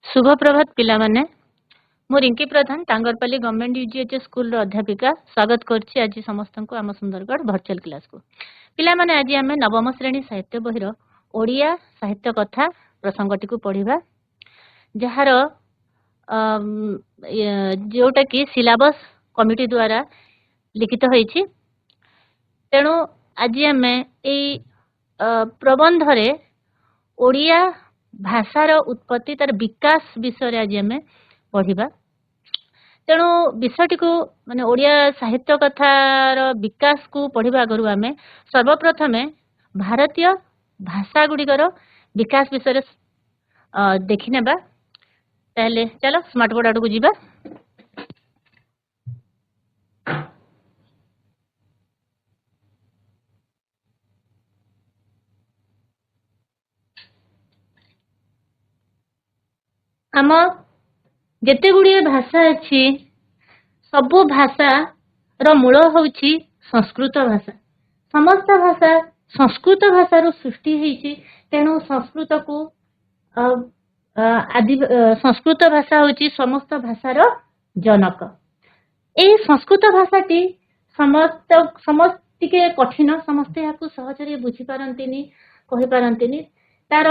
शुभ प्रभात पिला माने मु रिंकी प्रधान टांगरपाली गवर्नमेंट यूजीएचएस स्कूल अध्यापिका स्वागत करछि आज समस्त को आम सुंदरगढ़ वर्चुअल क्लास को पिला माने आज आम नवम श्रेणी साहित्य बहिर ओडिया साहित्य कथा प्रसंगटी को पढ़िबा जार जोटा कि सिलेबस कमिटी द्वारा लिखित होईछि। तेणु आज आम ए प्रबंध रे ओडिया भाषार उत्पत्ति तार विकास विषय आज आम पढ़िबा। तेणु विषयटी को माने ओडिया साहित्य कथार विकास को पढ़िबा आगरु आम सर्वप्रथमे भारतीय भाषा गुड़िकर विकास विषय देखि नेबा। ताहले चलो स्मार्ट बोर्ड आडू जीवा। आम जेते गुड़िए भाषा अच्छी सबु भाषा रो मूल होउछि संस्कृत भाषा। समस्त भाषा संस्कृत भाषार सृष्टि होइछि। तेणु संस्कृत को आदि संस्कृत भाषा होउछि समस्त भाषार जनक। ए संस्कृत भाषाटी समस्त टिके कठिन समस्त याकू सहजरे बुझी पारंतिनी कहि पारंतिनी। तार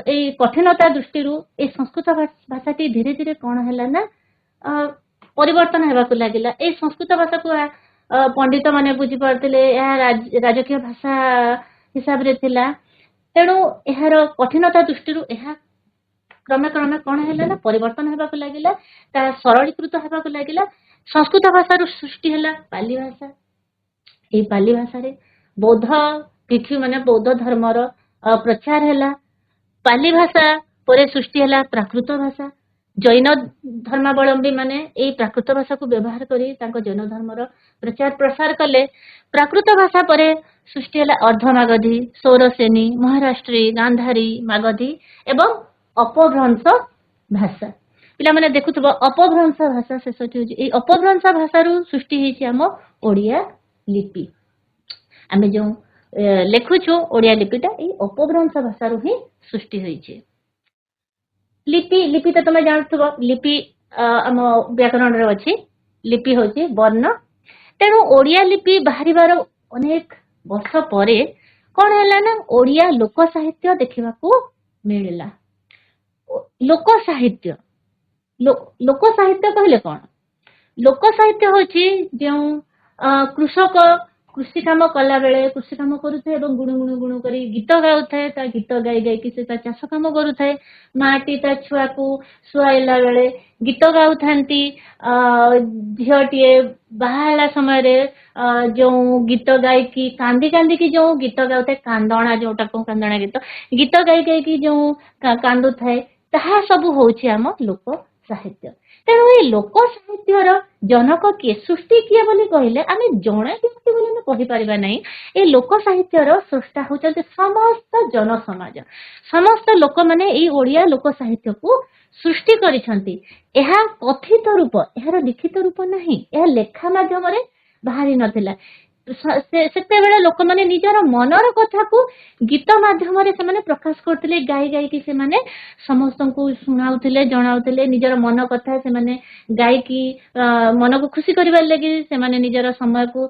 ए कठिनता दृष्टि ए संस्कृत भाषाटी धीरे धीरे कौन है ना परिवर्तन होगा लगिला। ए संस्कृत भाषा को पंडित माने बुझी पारतिले राजकीय भाषा हिसाब रे थिला। तेणु यार कठिनता दृष्टि क्रमे क्रमे कौन है ना परिवर्तन होगा लगिला। ता सरलीकृत होगा लगिला। संस्कृत भाषा सृष्टि है पाली भाषा। ये पाली भाषा रे बौद्ध भिक्षु माने बौद्ध धर्मर प्रचार है। पाली भाषा परे सृष्टि है प्राकृत भाषा। जैन धर्मावलंबी माने ए प्राकृत भाषा को व्यवहार करी तांको जैन धर्मर प्रचार प्रसार कले। प्राकृत भाषा परे सृष्टि है अर्धमागधी, सौरसेनी, महाराष्ट्री, गांधारी, मागधी एवं अपभ्रंश भाषा। पिला माने देखुथबो अपभ्रंश भाषा शेषटी होची ए अपभ्रंश भाषारू सृष्टि हेछि हम ओडिया लिपि। आमे जो लेखुछु ओडिया लिपिटा ए अपभ्रंश भाषारू ही सृष्टि होइछि। लिपि तो तुम जानथबो लिपि आम व्याकरण रे अछि। लिपि होछि वर्ण। तेणु ओडिया लिपि बाहरिबार अनेक वर्ष परे कोन हैला ना ओडिया लोक साहित्य देखिबाकू मिलिला। लोक साहित्य लोक साहित्य कहले कौन? लोक साहित्य होछि जो कृषक कृषि काम कला बेले कृषि काम करुथे एवं गुणु गुणु गुणु करी गीत गाउथे। ता गीत गाई गाई कि से ता चाष काम करुथे। माटी ता छुआ को सुआइला बेले गीत गाउथांती। झियोटिए बाहाला समय रे जो गीत गाई कि कांदी कांदी की जो गीत गाउथे कांदणा जोटा को कांदणा गीत गाई गाई कि जो कांदु थाए ताहा सब होछि आम लोक साहित्य। तेणु ये लोक साहित्यर जनक किए सृष्टि किए बोली कहले आमे जणे व्यक्ति बोली कहि परिबा नहीं। ए लोक साहित्यर सृष्टा होचते समस्त जन समाज। समस्त लोक माने ए ओडिया लोक साहित्य को सृष्टि करिसंती। एहा कथित रूप एहार लिखित रूप नहीं। एहा लेखा माध्यम रे बाहरी नथिला। सेते बेले लोक माने निजर मनर कथा को गीत माध्यम रे से माने प्रकाश करथिले। गाई गाई कि से माने समस्त को सुनाउथिले जणाउथिले निजर मन कथा से माने गाई की मन को खुशी करबा लागि से माने निजर समय को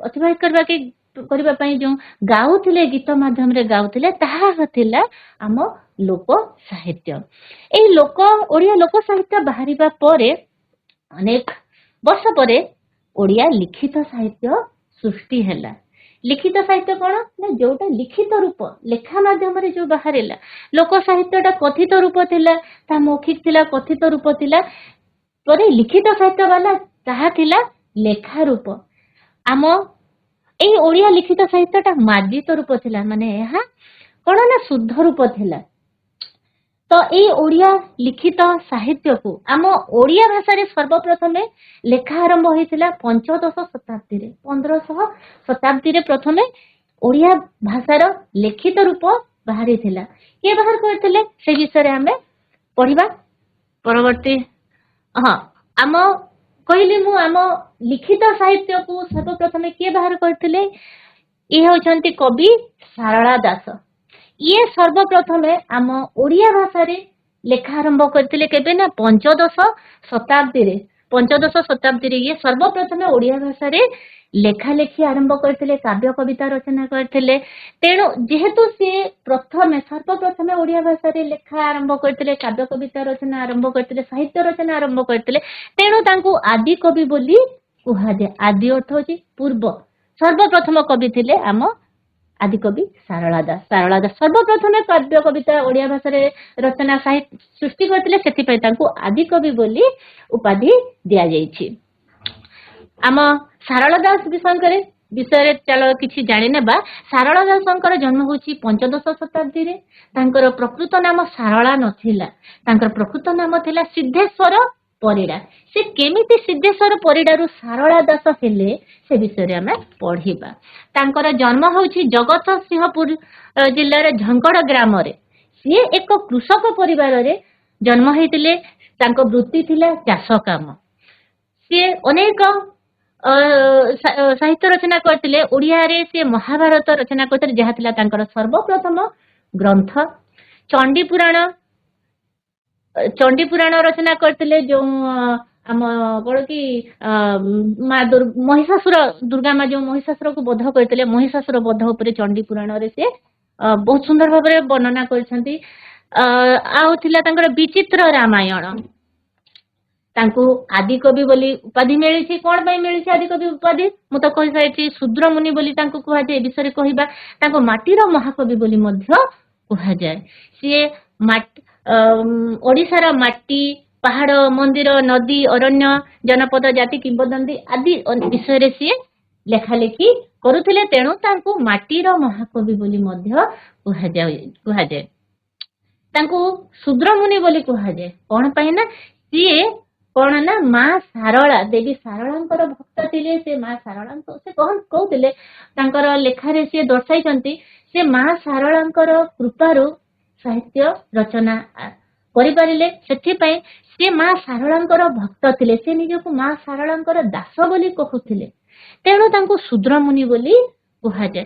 अतिबाहित करबा पई जो गाउथिले गीत माध्यम रे गाउथिले ताहा हथिला आम लोक साहित्य। ए लोक ओडिया लोक साहित्य बाहरिबा परे अनेक वर्ष परे ओडिया लिखित साहित्य सृष्टि हैला। लिखित साहित्य कौन ना जोटा लिखित रूप लेखा माध्यम रे जो बाहरिला। लोक साहित्यटा कथित रूप थिला ता मौखिक थिला कथित रूप थिला। परे लिखित साहित्य वाला ताहा थिला लेखा रूप। आम ए ओडिया लिखित साहित्यटा मार्जित रूप थिला माने एहा कौन ना शुद्ध रूप थिला। तो ए ओडिया लिखित साहित्य को आम ओडिया भाषा रे सर्वप्रथमे लेखा आरंभ होइतिला पंचदश शताब्दी रे। 1500 शताब्दी रे प्रथमे ओडिया भाषार लिखित रूप बाहरी थिला। के बाहर करथिले से विषय रे हमें पढ़िबा परवर्ती। हां आम कहली मु आम लिखित साहित्य को सर्वप्रथमे के बाहर करथिले ये होचंती कवि सारला दास। ये सर्वप्रथमे आम ओडिया भाषा रे ଲେଖା ଆରମ୍ଭ କରିଥିଲେ କେବେ ନା ପଞ୍ଚଦଶ ଶତାବ୍ଦୀରେ ଇଏ ସର୍ବପ୍ରଥମେ ଓଡ଼ିଆ ଭାଷାରେ ଲେଖା ଲେଖି ଆରମ୍ଭ କରିଥିଲେ, କାବ୍ୟ କବିତା ରଚନା କରିଥିଲେ। ତେଣୁ ଯେହେତୁ ସିଏ ସର୍ବପ୍ରଥମେ ଓଡ଼ିଆ ଭାଷାରେ ଲେଖା ଆରମ୍ଭ କରିଥିଲେ, କାବ୍ୟ କବିତା ରଚନା ଆରମ୍ଭ କରିଥିଲେ, ସାହିତ୍ୟ ରଚନା ଆରମ୍ଭ କରିଥିଲେ, ତେଣୁ ତାଙ୍କୁ ଆଦି କବି ବୋଲି କୁହାଯାଏ। ଆଦି ଅର୍ଥ ହଉଛି ପୂର୍ବ। ସର୍ବପ୍ରଥମ କବି ଥିଲେ ଆମ ଆଦିକବି ସାରଳା ଦାସ। ସାରଳା ଦାସ ସର୍ବପ୍ରଥମେ କାବ୍ୟ କବିତା ଓଡ଼ିଆ ଭାଷାରେ ରଚନା ସାହିତ୍ୟ ସୃଷ୍ଟି କରିଥିଲେ, ସେଥିପାଇଁ ତାଙ୍କୁ ଆଦିକବି ବୋଲି ଉପାଧି ଦିଆଯାଇଛି। ଆମ ସାରଳା ଦାସ ବିଷୟରେ ଚାଲ କିଛି ଜାଣିନେବା। ସାରଳା ଦାସଙ୍କର ଜନ୍ମ ହେଉଛି ପଞ୍ଚଦଶ ଶତାବ୍ଦୀରେ। ତାଙ୍କର ପ୍ରକୃତ ନାମ ସାରଳା ନଥିଲା, ତାଙ୍କର ପ୍ରକୃତ ନାମ ଥିଲା ସିଦ୍ଧେଶ୍ୱର ପରିଡ଼ା। ସେ କେମିତି ସିଦ୍ଧେଶ୍ୱର ପରିଡ଼ାରୁ ସାରଳା ଦାସ ହେଲେ ସେ ବିଷୟରେ ଆମେ ପଢିବା। ତାଙ୍କର ଜନ୍ମ ହେଉଛି ଜଗତସିଂହପୁର ଜିଲ୍ଲାର ଝଙ୍କଡ ଗ୍ରାମରେ। ସିଏ ଏକ କୃଷକ ପରିବାରରେ ଜନ୍ମ ହେଇଥିଲେ। ତାଙ୍କ ବୃତ୍ତି ଥିଲା ଚାଷ କାମ। ସିଏ ଅନେକ ସାହିତ୍ୟ ରଚନା କରିଥିଲେ। ଓଡ଼ିଆରେ ସିଏ ମହାଭାରତ ରଚନା କରିଥିଲେ, ଯାହା ଥିଲା ତାଙ୍କର ସର୍ବପ୍ରଥମ ଗ୍ରନ୍ଥ। ଚଣ୍ଡୀପୁରାଣ ରଚନା କରିଥିଲେ, ଯୋଉ ଆମ କଣ କି ମା ମହିଷାସୁର, ଦୁର୍ଗା ମା ଯୋଉ ମହିଷାସୁରକୁ ବଧ କରିଥିଲେ, ମହିଷାସୁର ବଧ ଉପରେ ଚଣ୍ଡୀପୁରାଣରେ ସେ ବହୁତ ସୁନ୍ଦର ଭାବରେ ବର୍ଣ୍ଣନା କରିଛନ୍ତି। ଆଉ ଥିଲା ତାଙ୍କର ବିଚିତ୍ର ରାମାୟଣ। ତାଙ୍କୁ ଆଦିକବି ବୋଲି ଉପାଧି ମିଳିଛି। କଣ ପାଇଁ ମିଳିଛି ଆଦିକବି ଉପାଧି? ମୁଁ ତ କହିସାରିଛି। ଶୂଦ୍ରମୁନି ବୋଲି ତାଙ୍କୁ କୁହାଯାଏ। ଏ ବିଷୟରେ କହିବା। ତାଙ୍କୁ ମାଟିର ମହାକବି ବୋଲି ମଧ୍ୟ କୁହାଯାଏ। ସିଏ ଓଡ଼ିଶାର ମାଟି, ପାହାଡ, ମନ୍ଦିର, ନଦୀ, ଅରଣ୍ୟ, ଜନପଦ, ଜାତି, କିମ୍ବଦନ୍ତୀ ଆଦି ବିଷୟରେ ସିଏ ଲେଖାଲେଖି କରୁଥିଲେ। ତେଣୁ ତାଙ୍କୁ ମାଟିର ମହାକବି ବୋଲି ମଧ୍ୟ କୁହାଯାଏ। ତାଙ୍କୁ ଶୂଦ୍ରମୁନି ବୋଲି କୁହାଯାଏ। କଣ ପାଇଁ ନା ସିଏ କଣ ନା ମା ସାରଳା, ଦେବୀ ସାରଳାଙ୍କର ଭକ୍ତ ଥିଲେ। ସେ ମା ସାରଳାଙ୍କ ସେ କହୁଥିଲେ, ତାଙ୍କର ଲେଖାରେ ସିଏ ଦର୍ଶାଇଛନ୍ତି, ସେ ମା ସାରଳାଙ୍କର କୃପାରୁ ସାହିତ୍ୟ ରଚନା କରିପାରିଲେ। ସେଥିପାଇଁ ସେ ମା ସାରଳାଙ୍କର ଭକ୍ତ ଥିଲେ। ସେ ନିଜକୁ ମା ସାରଳାଙ୍କର ଦାସ ବୋଲି କହୁଥିଲେ। ତେଣୁ ତାଙ୍କୁ ଶୂଦ୍ରମୁନି ବୋଲି କୁହାଯାଏ।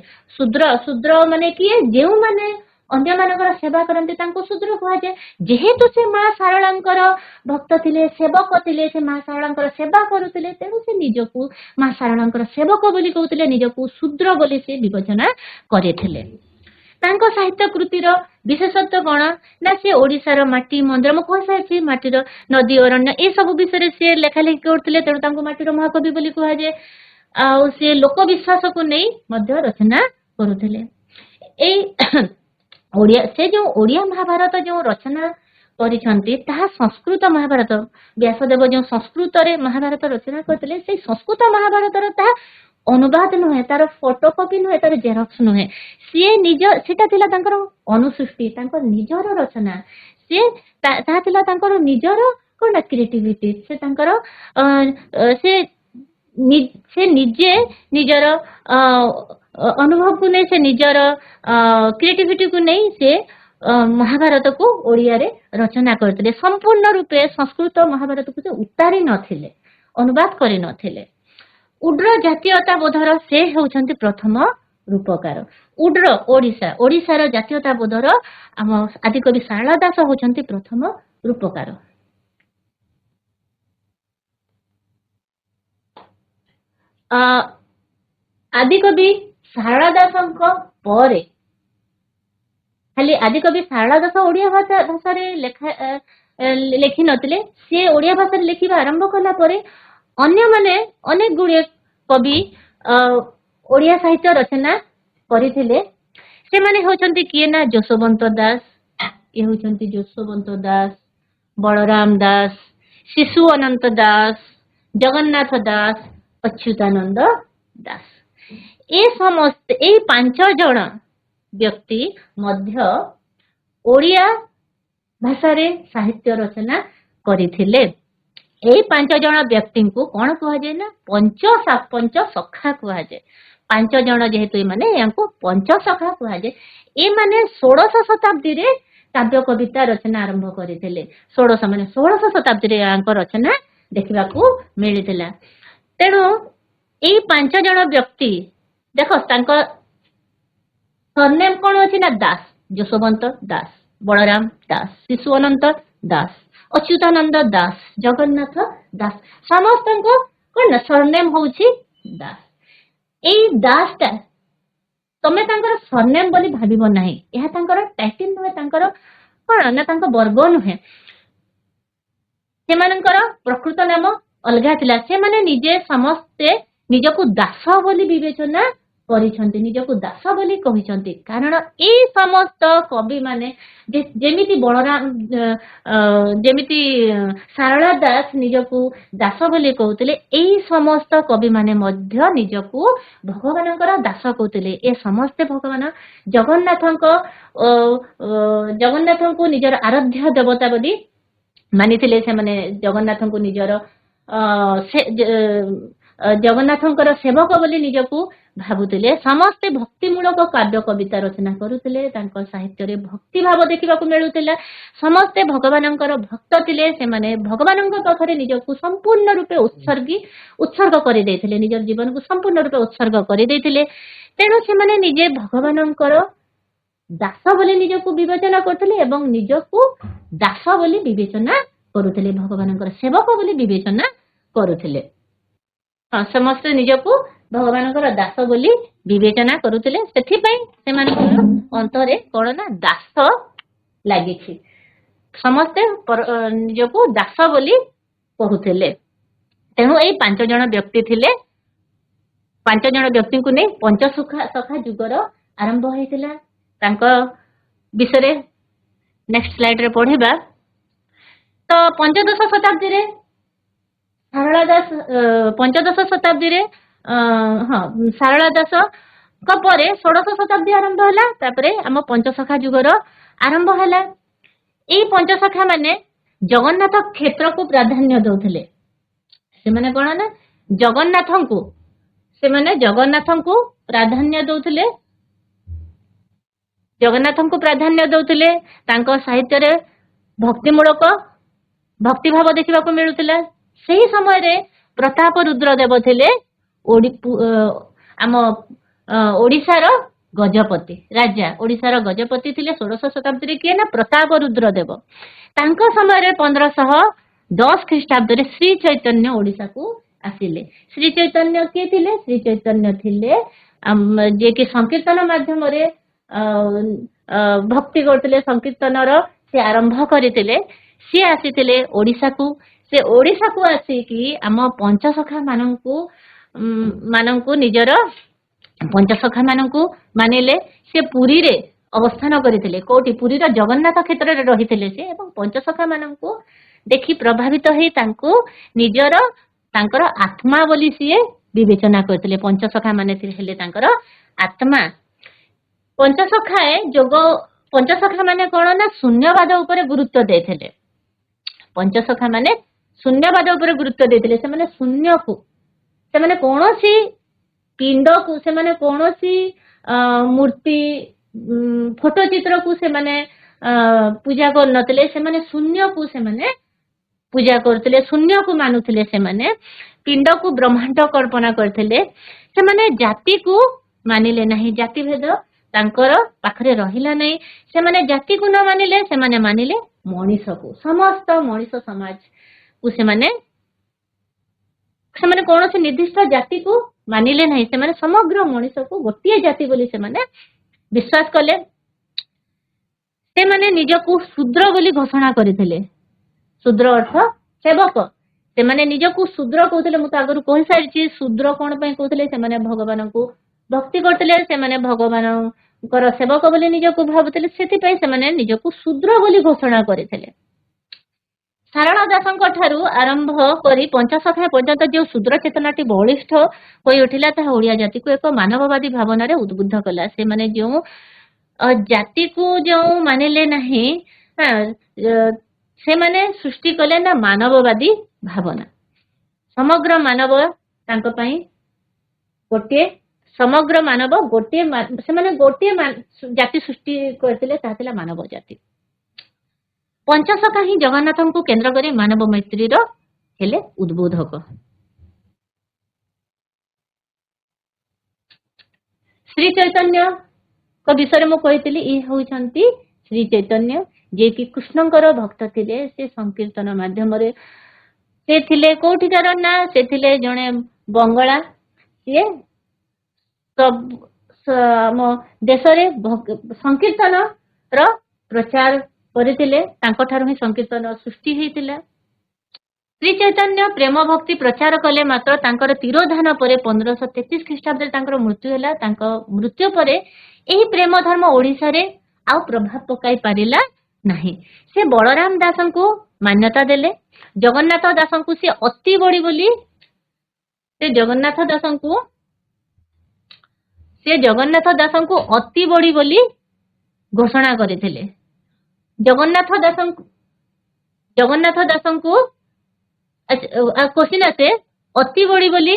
ଶୂଦ୍ର ମାନେ କିଏ? ଯେଉଁମାନେ ଅନ୍ୟମାନଙ୍କର ସେବା କରନ୍ତି ତାଙ୍କୁ ଶୂଦ୍ର କୁହାଯାଏ। ଯେହେତୁ ସେ ମା ସାରଳାଙ୍କର ଭକ୍ତ ଥିଲେ, ସେବକ ଥିଲେ, ସେ ମା ସାରଳାଙ୍କର ସେବା କରୁଥିଲେ, ତେଣୁ ସେ ନିଜକୁ ମା ସାରଳାଙ୍କର ସେବକ ବୋଲି କହୁଥିଲେ, ନିଜକୁ ଶୂଦ୍ର ବୋଲି ସେ ବିବେଚନା କରିଥିଲେ। ତାଙ୍କ ସାହିତ୍ୟ କୃତିର ବିଶେଷତ୍ୱ କଣ ନା ସେ ଓଡ଼ିଶାର ମାଟି, ମନ୍ଦିର, ମୁଁ କହିସାରିଛି, ମାଟିର ନଦୀ, ଅରଣ୍ୟ ଏସବୁ ବିଷୟରେ ସେ ଲେଖାଲେଖି କରୁଥିଲେ। ତେଣୁ ତାଙ୍କୁ ମାଟିର ମହାକବି ବୋଲି କୁହାଯାଏ। ଆଉ ସେ ଲୋକ ବିଶ୍ୱାସକୁ ନେଇ ମଧ୍ୟ ରଚନା କରୁଥିଲେ। ଏଇ ସେ ଯୋଉ ଓଡ଼ିଆ ମହାଭାରତ ଯୋଉ ରଚନା କରିଛନ୍ତି, ତାହା ସଂସ୍କୃତ ମହାଭାରତ। ବ୍ୟାସଦେବ ଯୋଉ ସଂସ୍କୃତରେ ମହାଭାରତ ରଚନା କରିଥିଲେ, ସେଇ ସଂସ୍କୃତ ମହାଭାରତର ତାହା ଅନୁବାଦ ନୁହେଁ, ତାର ଫଟୋକପି ନୁହେଁ, ତାର ଜେରକ୍ସ ନୁହେଁ। ସେଟା ଥିଲା ତାଙ୍କର ଅନୁସୃଷ୍ଟି, ତାଙ୍କର ନିଜର ରଚନା। ତାହା ଥିଲା ତାଙ୍କର ନିଜର କଣ କ୍ରିଏଟିଭିଟି। ସେ ତାଙ୍କର ସେ ନିଜେ ନିଜର ଅନୁଭବକୁ ନେଇ, ସେ ନିଜର କ୍ରିଏଟିଭିଟିକୁ ନେଇ ସେ ମହାଭାରତକୁ ଓଡ଼ିଆରେ ରଚନା କରିଥିଲେ। ସମ୍ପୂର୍ଣ୍ଣ ରୂପେ ସଂସ୍କୃତ ମହାଭାରତକୁ ସେ ଉତାରି ନଥିଲେ, ଅନୁବାଦ କରିନଥିଲେ। ଉଡ୍ର ଜାତୀୟତାବୋଧର ସେ ହେଉଛନ୍ତି ପ୍ରଥମ ରୂପକାର। ଉଡ୍ର ଓଡ଼ିଶାର ଜାତୀୟତାବୋଧର ଆମ ଆଦିକବି ସାରଳା ଦାସ ହେଉଛନ୍ତି ପ୍ରଥମ ରୂପକାର। ଆଦିକବି ସାରଳା ଦାସଙ୍କ ପରେ ଖାଲି ଆଦିକବି ସାରଳା ଦାସ ଓଡ଼ିଆ ଭାଷାରେ ଲେଖି ନଥିଲେ। ସେ ଓଡ଼ିଆ ଭାଷାରେ ଲେଖିବା ଆରମ୍ଭ କଲା ପରେ ଅନ୍ୟମାନେ ଅନେକ ଗୁଡ଼ିଏ କବି ଓଡ଼ିଆ ସାହିତ୍ୟ ରଚନା କରିଥିଲେ। ସେମାନେ ହେଉଛନ୍ତି କିଏ ନା ଯଶୋବନ୍ତ ଦାସ, ଇଏ ହେଉଛନ୍ତି ଯଶୋବନ୍ତ ଦାସ, ବଳରାମ ଦାସ, ଶିଶୁ ଅନନ୍ତ ଦାସ, ଜଗନ୍ନାଥ ଦାସ, ଅଚ୍ୟୁତାନନ୍ଦ ଦାସ। ଏଇ 5 ଜଣ ବ୍ୟକ୍ତି ମଧ୍ୟ ଓଡ଼ିଆ ଭାଷାରେ ସାହିତ୍ୟ ରଚନା କରିଥିଲେ। ଏଇ 5 ଜଣ ବ୍ୟକ୍ତିଙ୍କୁ କଣ କୁହାଯାଏ ନା ପଞ୍ଚସଖା କୁହାଯାଏ। 5 ଜଣ ଯେହେତୁ ଏମାନେ, ୟାଙ୍କୁ ପଞ୍ଚସଖା କୁହାଯାଏ। ଏମାନେ 16ଶ ଶତାବ୍ଦୀରେ କାବ୍ୟ କବିତା ରଚନା ଆରମ୍ଭ କରିଥିଲେ। 16ଶ ଶତାବ୍ଦୀରେ ୟାଙ୍କ ରଚନା ଦେଖିବାକୁ ମିଳିଥିଲା। ତେଣୁ ଏଇ 5 ଜଣ ବ୍ୟକ୍ତି ଦେଖ, ତାଙ୍କ ସରନେମ୍ କଣ ଅଛି ନା ଦାସ। ଯଶୋବନ୍ତ ଦାସ, ବଳରାମ ଦାସ, ଶିଶୁ ଅନନ୍ତ दास, अच्युतानंद दास, जगन्नाथ दास, समस्त कौन सरनेम हूँ दास। एई दास टा तमे तांकर सरनेम बोली भाबिब नाही, यह तांकर टाइटल नुहे, तांकर कौन ना तांकर वर्ग नुहे, सेमानंकर प्रकृत नाम अलगा थिला। से माने निजे समस्ते निजकु दास बोली विवेचना करिसंती, निजकु दास बोली कहिसंती। कारण ए समस्त कवि माने जेमिति बलराम जेमिति सारला दास निजकु दास बोली कहउतले, एई समस्त कवि माने मध्य निजकु भगवानंकर दास कहउतले। ए समस्ते भगवान जगन्नाथंको जगन्नाथंको निजर आराध्य देवता बोली मानिथिले। से माने जगन्नाथंको निजर जगन्नाथंकर सेवक बोली निजकु भाबुथिले। समस्ते भक्तिमूलक काव्य कविता रचना करुथिले, तांको साहित्य रे भक्ति भाव देखिबाकु मिलुथिला। समस्ते भगवानंकर भक्त थिले, से माने भगवानंक पाखरे निजकु संपूर्ण रूपे उत्सर्ग करि दैथिले, निजर जीवन को संपूर्ण रूपे उत्सर्ग करि दैथिले। तेणु से माने निजे भगवानंकर दास बोली निजकु विवेचना करथिले एवं निजकु दास बोली विवेचना करुथिले, भगवानंकर सेवक बोली विवेचना करुथिले। समस्त निजकु भगवानंकर दास बोली विवेचना करुथिले। सेथिपई सेमानकर अंतरे कोन ना दास लागिछि, समस्ते निजकु दास बोली कहउथिले। तेणु एई 5 जण व्यक्ति थिले। 5 जण व्यक्ति को नै पंचसखा जुगर आरंभ होइतिला। तांको विषय नेक्स्ट स्लाइड रे पढ़िबा। तो पंचदश शताब्दी रे सारला दास, पंचदश शताब्दी रे सारला दास परे षोडश शताब्दी आरंभ होला। तापरे आम पंचसखा जुगर आरंभ होला। एई पंचसखा माने जगन्नाथ क्षेत्र को प्राधान्य दउथिले। से माने कोन ना जगन्नाथंको प्राधान्य दउथिले, जगन्नाथंको प्राधान्य दउथिले। तांको साहित्य रे भक्तिमूलक भक्ति भाव देखिबाकु मिलुथिला। सेही समय रे प्रताप रुद्र देव थिले आम ओडिशार गजपति राजा, ओडिशार गजपति थिले षोडश शताब्दी रे। किए ना प्रताप रुद्र देव। तांको समय रे 1510 ख्रीष्टाब्द रे श्री चैतन्य ओडिशा को आसिले। श्री चैतन्य किए थिले? श्री चैतन्य थिले जे कि संकीर्तन माध्यम रे भक्ति करथिले, संकीर्तन रो से आरंभ करथिले। सी आसीथिले ओडिशा को। से ओडिशा को आसीकी आम पंचसखा मानंकु निजर पंचसखा मानंकु मानिले। से पुरी रे अवस्थान करथिले। कोठी? पुरी रा जगन्नाथ क्षेत्र रे रहिथिले से। एवं पंचसखा मानंकु देखि प्रभावित होई तांकु निजर तांकर आत्मा बोली सी विवेचना करथिले। पंचसखा माने हेले तांकर आत्मा। पंचसखा माने कोन ना शून्यवाद उपरे गुरुत्व देथिले। पंचसखा माने शून्यवाद उपरे गुरुत्व देथिले। से माने शून्य को, से माने कोनोसी पिंड को, से माने कोनोसी मूर्ति फोटो चित्र को से माने पूजा कर नथिले। से माने शून्य को से माने पूजा करथिले, शून्य को मानुथिले। से माने पिंड को ब्रह्मांड कल्पना करथिले। से माने जाति को मानिले नहीं, जाति भेद तांकर पाखरे रहिला नहीं। से माने जाति को न मानिले, से माने मानिले मनीष को, समस्त मनीष समाज को। से माने कौन से निर्दिष्ट जाति को मानिले नहीं। से माने समग्र मनीष को गोटे जाति बोली से माने विश्वास कले। से माने निजको शूद्र बोली घोषणा करथिले। शूद्र अर्थ सेवक। से माने निजको शूद्र कहथिले। मु त आगरु कहि सारिछि शूद्र कोन पय कहथिले। से माने भगवान को भक्ति करथिले। से माने भगवान कर सेवक बोली निजको भाबुथिले। सेति पय से माने निजको शूद्र बोली घोषणा करथिले। सारला दासंक ठारू आरंभ करी पंचसखा पर्यंत जो शूद्र चेतनाटी बलिष्ठ होई उठिला, ताहा ओडिया जाति को एक मानववादी भावना रे उद्बुद्ध कला। से माने जो जाति को जो मानिले नहीं, से माने सृष्टि कले ना मानववादी भावना। समग्र मानव तांको पई गोटे, समग्र मानव गोटे, से माने गोटे जाति सृष्टि करथिले, ताहा थिला मानव जाति। पंचसखा ही जगन्नाथ को केन्द्र करी मानव मैत्री हेले उद्बोधक। श्री चैतन्य को विषय मु कहितली। ई होउछंती श्री चैतन्य जे कि कृष्णଙ୍କର भक्त ଥିଲେ से संकीर्तन माध्यम से थिले कोठिकार ना से थिले जणे बंगला ये सब ଆମ ଦେଶରେ ସଂକୀର୍ତ୍ତନ ର ପ୍ରଚାର କରିଥିଲେ ତାଙ୍କଠାରୁ ହିଁ ସଂକୀର୍ତ୍ତନ ସୃଷ୍ଟି ହେଇଥିଲା। ଶ୍ରୀ ଚୈତନ୍ୟ ପ୍ରେମ ଭକ୍ତି ପ୍ରଚାର କଲେ ମାତ୍ର ତାଙ୍କର ତିରୋଧାନ ପରେ 1533 ଖ୍ରୀଷ୍ଟାବ୍ଦରେ ତାଙ୍କର ମୃତ୍ୟୁ ହେଲା। ତାଙ୍କ ମୃତ୍ୟୁ ପରେ ଏହି ପ୍ରେମ ଧର୍ମ ଓଡ଼ିଶାରେ ଆଉ ପ୍ରଭାବ ପକାଇ ପାରିଲା ନାହିଁ। ସେ ବଳରାମ ଦାସଙ୍କୁ ମାନ୍ୟତା ଦେଲେ। ଜଗନ୍ନାଥ ଦାସଙ୍କୁ ସେ ଅତି ବଡି ବୋଲି ସେ ଜଗନ୍ନାଥ ଦାସଙ୍କୁ ଅତି ବଡି ବୋଲି ଘୋଷଣା କରିଥିଲେ। ଜଗନ୍ନାଥ ଦାସଙ୍କୁ क्वेश्चन आसे अति बड़ी बोली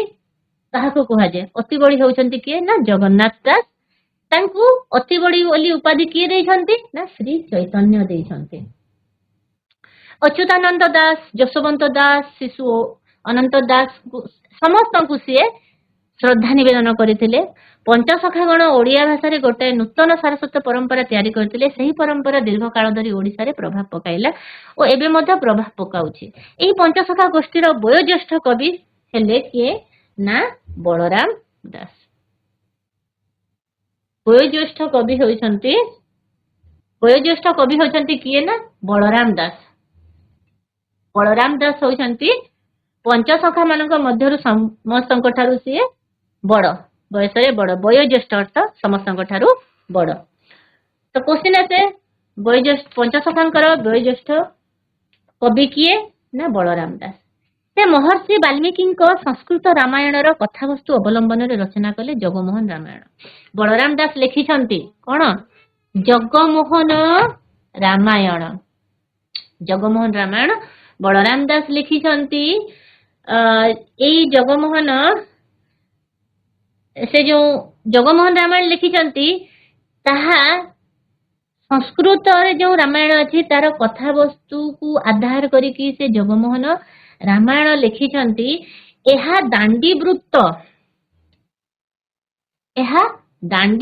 काहाको कुहाजे अति बड़ी होउछंती किए ना जगन्नाथ दास तांकू अति बड़ी बोली उपाधि किए देइछंती ना श्री चैतन्य देइछंती। अच्युतानंद दास जसवंत दास शिशु अनंत दास समस्तଙ୍କୁ ସିଏ श्रद्धा निवेदन करथिले। पंचसखागण ओडिया भाषा रे गोटे नूतन सारस्वत परंपरा तैयारी करथिले। सही परंपरा दीर्घ काल धरी ओडिसा रे प्रभाव पकाइला और एबे मध्य प्रभाव पकाउछि। एही पंचसखा गोष्ठीर वयोज्येष्ठ कवि हेले किए ना बलराम दास। वयोज्येष्ठ कवि होइछंती किए ना बलराम दास। बलराम दास होइछंती पंचसखा मानक मध्यरु समस्तଙ୍କ ठारू सिए बड़ बयस बड़ वयोज्येष्ठ अर्थ समस्त बड़। तो क्वेश्चन आसे वयोज्येष्ठ पंचसखांकर वयोज्येष्ठ कवि किए ना बलराम दास। से महर्षि वाल्मीकि संस्कृत रामायण कथावस्तु अवलंबन रचना कले जगमोहन रामायण। बलराम दास लिखिछंती कौन जगमोहन रामायण बलराम दास लिखिछंती। जगमोहन से जो जगमोहन रामायण लिखिछंती ताहा संस्कृत रे जो रामायण अछि तार कथावस्तु को आधार करिकी से जगमोहन रामायण लिखिछंती। एहा दांडी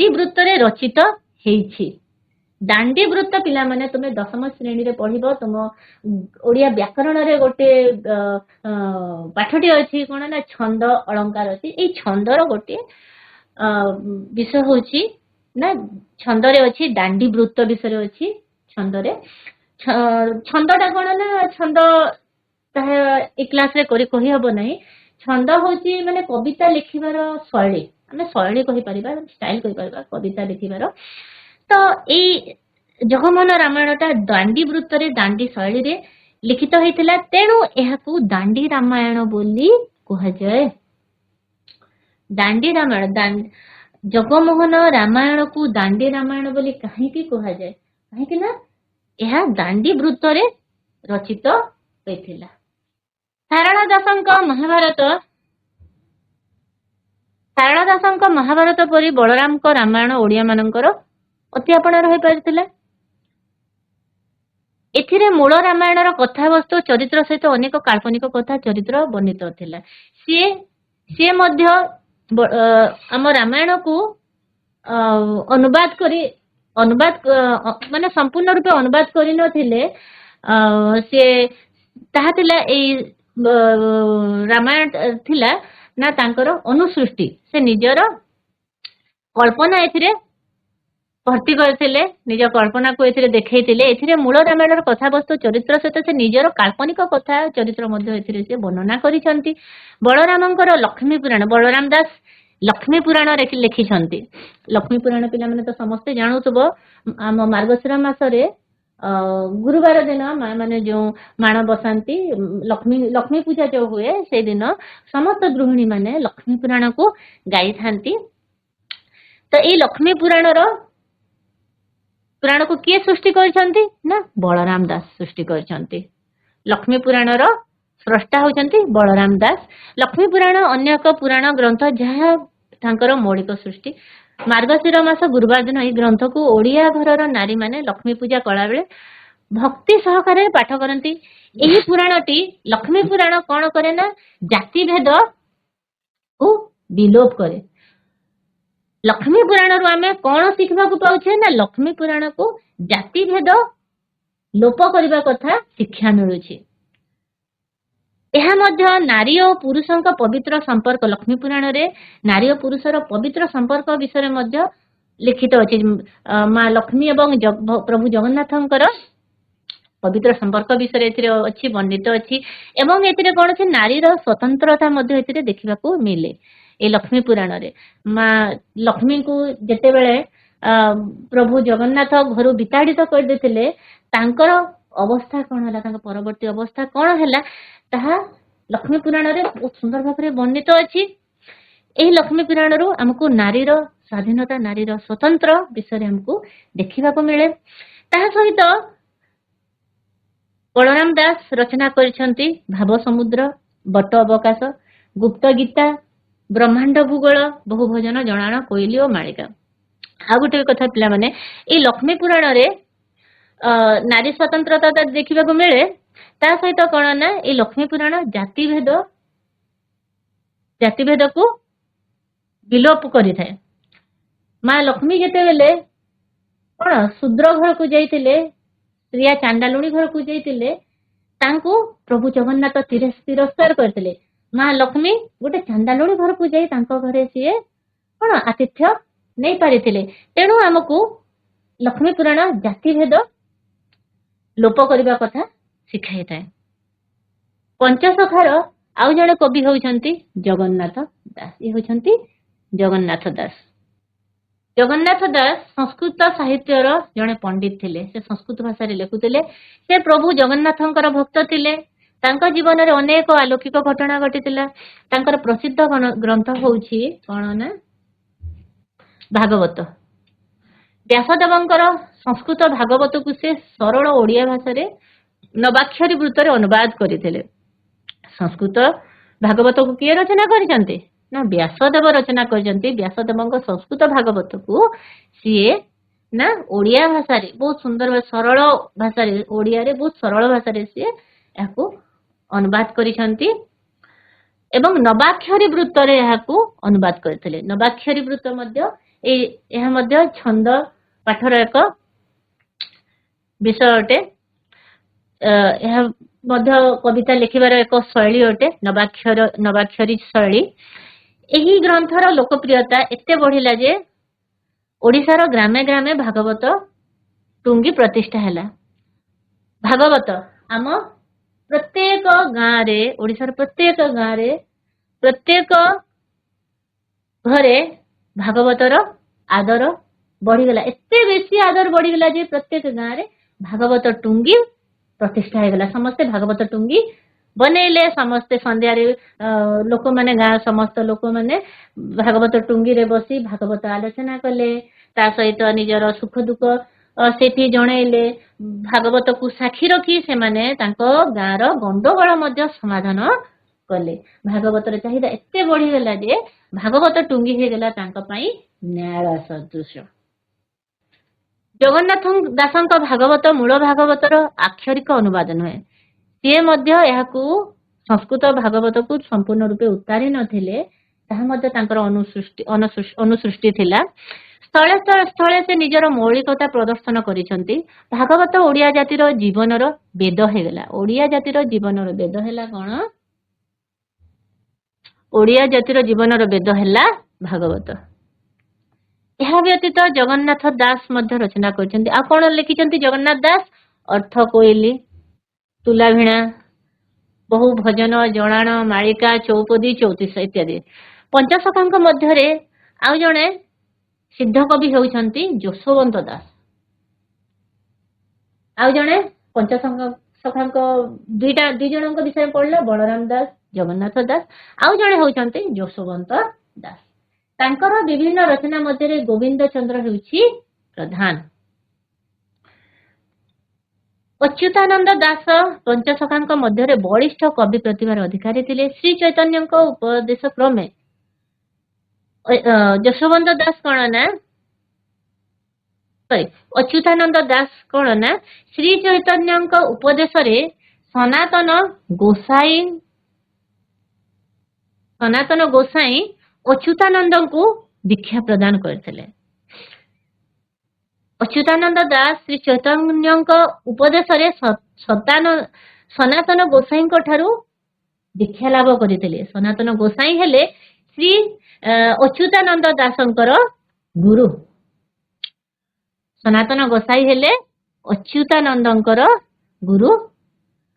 वृत्त रे रचित हेछि। दांडी वृत्त पिला माने तुमे दशम श्रेणी रे पढिबो तुम ओडिया व्याकरण रे गोटे पाठटी अछि कोन ना छंद अलंकार अछि। ए छंदर गोटे विषय होछि ना छंद रे अछि दांडी वृत्त विषय रे अछि छंद रे। छंदटा कोन ना छंद ताहे ए क्लास रे कहि हबो नै। छंद होछि माने कविता लिखिबार शैली आमे शैली कहि परिबा स्टाइल कहि परिबा कविता लिखिबार। तो यही जगमोहन रामायणटा दांडी वृत्त रे दांडी शैली रे लिखित होइतिला तेणु एहाकू दांडी रामायण बोली कुहा जाय। दांडी रामायण जगमोहन रामायण को दांडी रामायण बोली काहे की कुहा जाय काहे कि ना एहा दांडी वृत्त रे रचित होइतिला। सारला दासଙ୍କ महाभारत परी बलराम को रामायण ओडिया मानकर अति आपणार होई पारिथिला। एथिरे मूल रामायणर कथावस्तु चरित्र सहित अनेक काल्पनिक कथा चरित्र वर्णित थिला। सी मध्य आम रामायण को अनुवाद माने संपूर्ण रूपे अनुवाद करि नथिले। से ताहा थिला ए रामायण थिला ना तांकर अनुसृष्टि से निजर कल्पना एथिरे भर्ती करथिले निज कल्पना को एथिरे देखैथिले। एथिरे मूल रामायणर कथावस्तु चरित्र सहित से निजर काल्पनिक कथा चरित्र मध्य एथिरे से वर्णना करिसंती। बलरामंकर लक्ष्मी पुराण बलराम दास लक्ष्मी पुराण लिखिसंती। लक्ष्मी पुराण पिला माने तो समस्त जानुथबो आम मार्गशीर मासरे गुरुवार दिन माने जो माण बसांती लक्ष्मी पूजा जो हुए से दिन समस्त गृहिणी माने लक्ष्मी पुराण को गाई थांती। तो ये लक्ष्मी पुराण को किए सृष्टि करछंती ना बलराम दास सृष्टि करछंती। लक्ष्मी पुराण स्रष्टा होचंती बलराम दास। लक्ष्मी पुराण अन्य एक पुराण ग्रंथ जहा तांकर मौलिक सृष्टि। मार्गशीर मास गुरुवार दिन यह ग्रंथ को ओडिया घरर नारी माने लक्ष्मी पूजा कला बेले भक्ति सहकारे पाठ करती। यही पुराणटी लक्ष्मी पुराण कौन करे ना जाति भेद को विलोप करे। लक्ष्मी पुराण रु आमे कौन शिखा पाचे ना लक्ष्मी पुराण को जाति भेद लोप करने कथा शिक्षा मिलूँ। यह नारी और पुरुषों पवित्र संपर्क लक्ष्मी पुराण रे नारी और पुरुषर पवित्र संपर्क विषय में लिखित अच्छी माँ लक्ष्मी एवं प्रभु जगन्नाथंकर पवित्र संपर्क विषय अच्छी वर्णित अच्छी एवं ए कौन से नारी स्वतंत्रता देखा मिले ये लक्ष्मी पुराण रे माँ लक्ष्मी को जिते बड़े प्रभु जगन्नाथ घर विताड़ित करदे अवस्था कौन है परवर्ती अवस्था कौन है ताहा लक्ष्मी पुराण रे बहुत सुंदर भाव में वर्णित अच्छी। यही लक्ष्मी पुराण रु हमको नारीर स्वाधीनता नारीर स्वतंत्र विषय हमको देखा मिले। ताहा सहित बलराम दास रचना करिसेंती भाव समुद्र बट अवकाश गुप्त गीता ब्रह्मांड भूगोल बहुभोजन जनाण कोइली और मालिका। आ गोटे कथा पिला माने ए लक्ष्मी पुराण रे नारी स्वतंत्रता देखा मिले। ता सहित कौन ना ये लक्ष्मी पुराण जाति भेद को विलोप करिथाए। माँ लक्ष्मी जेते बेले कौन शूद्र घर को जाइतिले स्त्रिया चांडालुणी घर को जाइतिले तांको प्रभु जगन्नाथ तिरस्कार करथिले। माँ लक्ष्मी गोटे चांडालुणी घर को जाई तांको घरे सीए कौन आतिथ्य नहीं पारिथिले। तेणु आमको लक्ष्मी पुराण जाति भेद लोप करने कथा शिखाई थाए। पंचसखार आउ जड़े कवि होउछंती जगन्नाथ दास। ये होउछंती जगन्नाथ दास। जगन्नाथ दास संस्कृत साहित्यर जड़े पंडित थिले। से संस्कृत भाषा रे लेखुतिले। से प्रभु जगन्नाथंकर भक्त थिले। तांका जीवन रे अनेक अलौकिक घटना घटितिला। तांकर प्रसिद्ध ग्रंथ होउछि कोन ना भागवत। व्यासदेवंकर संस्कृत भागवत को से सरल ओडिया भाषा रे नवाक्षरी वृत्तर अनुवाद करथिले। संस्कृत भागवत को किए रचना करिसंते ना व्यासदेव रचना करिसंते। व्यासदेवंक संस्कृत भागवत को सीए ना ओडिया भाषा रे बहुत सुंदर सरल भाषा रे ओडिया रे बहुत सरल भाषा रे सीए याको अनुवाद करिसंती एवं नवाक्षरी वृत्तर याको अनुवाद करथिले। नवाक्षरी वृत्त मध्य यह मध्य छंद पाठर एक विषय अटे। यह मध्य कविता लिखिबार एक शैली अटे नवाक्षरी शैली। यही ग्रंथर लोकप्रियता एते बढ़िला जे ओडिशार ग्रामे ग्रामे भागवत टुंगी प्रतिष्ठा हैला। भागवत आम प्रत्येक गाँ रे ओडिशार प्रत्येक गाँ रे प्रत्येक घरे भागवतर आदर बढ़ीगला। एते बेसी आदर बढ़ीगला जे प्रत्येक गाँ रे भागवत टुंगी प्रतिष्ठा होगा। समस्ते भागवत टुंगी बनइले। समस्ते संध्या लोक मैंने गाँ समस्त लोक मैंने भागवत टुंगी रे बसी भागवत आलोचना कले। ता सहित निजर सुख दुख सेठी जणैले। भागवत को साक्षी रखी से माने तांको गाँर गंडगोल मध्य समाधान कले। भागवत चाहिदा एते बढ़ीगला जे भागवत टुंगी होगला तांको पई न्याय सदृश। जगन्नाथ दासंक भागवत मूल भागवतर आक्षरिक अनुवाद नुहे। सी संस्कृत भागवत को संपूर्ण रूपे उतारी नथिले। अनुसृष्टि थिला। स्थले स्थले से निजर मौलिकता प्रदर्शन करिसंती। भागवत ओडिया जातिर जीवनर वेद हेगला। ओडिया जातिर जीवनर वेद हैला कोन ओडिया जातिर जीवनर वेद हैला भागवत। यह व्यतीत जगन्नाथ दास मध्य रचना करछन्ती। आ कोन लिखिछन्ती जगन्नाथ दास अर्थ कोइली तुलाभिणा बहु भजन जणाण मालिका चौपदी चौतीस इत्यादि। पंचसखांक मध्य रे आउ जणे सिद्ध कवि होउछन्ती जशोवंत दास। आउ जणे पंचसखांक दुई जनक विषय पढ़ला बलराम दास जगन्नाथ दास। आउ जणे होउछन्ती जशोवंत दास। तांकर विभिन्न रचना मध्य गोविंद चंद्र हेउछि प्रधान। अच्युतानंद दास पंचसखांक मध्य बलिष्ठ कवि प्रतिभार अधिकारी थिले। श्री चैतन्य उपदेश क्रमे जशोवंत दास कौन ना अच्युतानंद दास कौन ना श्री चैतन्य उपदेश रे सनातन गोसाई अच्युतानंद को दीक्षा प्रदान करथिले। अच्युतानंद दास श्री चैतन्य उपदेश सनातन गोसाई ठारू दीक्षा लाभ करथिले। सनातन गोसाई हेले श्री अच्युतानंद दासंकर गुरु। सनातन गोसाई हेले अच्युतानंदंकर गुरु।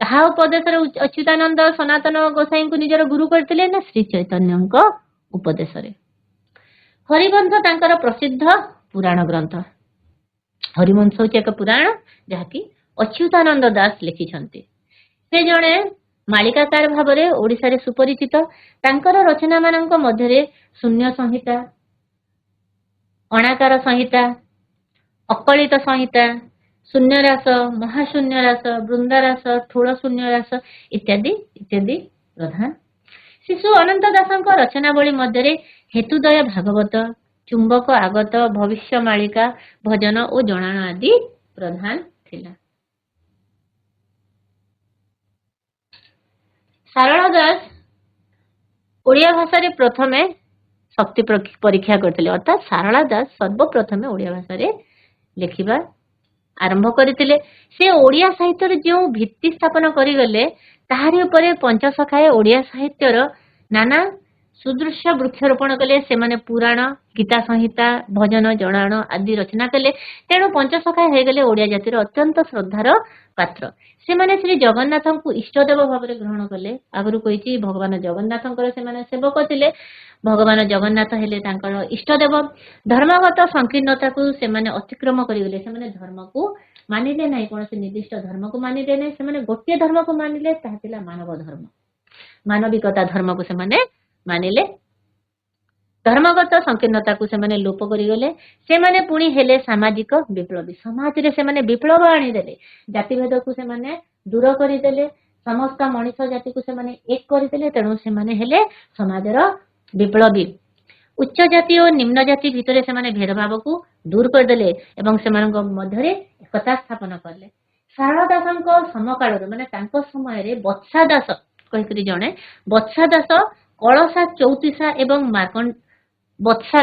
कहा उपदेश अच्युतानंद सनातन गोसाई को निजर गुरु करथिले ना श्री चैतन्य उपदेश। हरिवंश तांकर प्रसिद्ध पुराण ग्रंथ। हरिवंश होची एक पुराण जहाँकि अच्युतानंद दास लिखिछन्ति। से जणे मालिकाकार भावरे ओडिसा रे सुपरिचित। तांकर रचना मानक मध्यरे शून्य संहिता, अणाकार संहिता, अकलित संहिता, शून्यरास, महाशून्यरास, वृंदारास, ठोल शून्यरास इत्यादि इत्यादि प्रधान। शिशु अनंत दासंक रचनावली मध्यरे हेतुदय भागवत, चुंबक आगत, भविष्य मालिका, भजन और जणाण आदि प्रधान थिला। सारला दास ओडिया भाषा रे प्रथमे शक्ति परीक्षा करथिले। अर्थात सारला दास सर्वप्रथमे ओडिया भाषा रे लिखिबा आरंभ करथिले। से ओडिया साहित्य रे जो भित्ति स्थापन करिगले ताहारी उपरे पंचसखाए ओडिया साहित्यर नाना सुदृश्य वृक्षरोपण कले। से माने पुराण, गीता संहिता, भजन, जणाण आदि रचना कले। तेणु पंचसखाए हो गले ओडिया जातिर अत्यंत श्रद्धार पात्र। से माने श्री जगन्नाथ को इष्टदेव भाव में ग्रहण कले। आगु कही भगवान जगन्नाथ से सेवक थिले। भगवान जगन्नाथ हेले तांकर इष्टदेव। धर्मगत संकीर्णता को से माने अतिक्रम करिगले। से माने धर्म को मानिले नहीं, कौन से निर्दिष्ट धर्म को मानिले नहीं। से माने गोटे धर्म को मानिले, ताहा थिला मानव धर्म, मानविकता धर्म को से माने मानिले। धर्मगत संकीर्णता को से माने लोप करिगले। से माने पुणी हेले सामाजिक विप्लवी। समाज रे से माने विप्लव आनिदेले। जातिभेद को से माने दूर करिदेले। समस्त मनुष्य जाति को से माने एक करिदेले। तेणु से माने हेले समाजर विप्लवी। उच्च जाति और निम्न जाति भितर से माने भेदभाव को दूर करदेले एवं से मानक मध्यरे एकता स्थापन करले। सारला दासंक समकाल माने तांको समय रे बत्सा दास कहिकरी जणे बत्सा दास, कलसा चौतीसा एवं मार्कंड बत्सा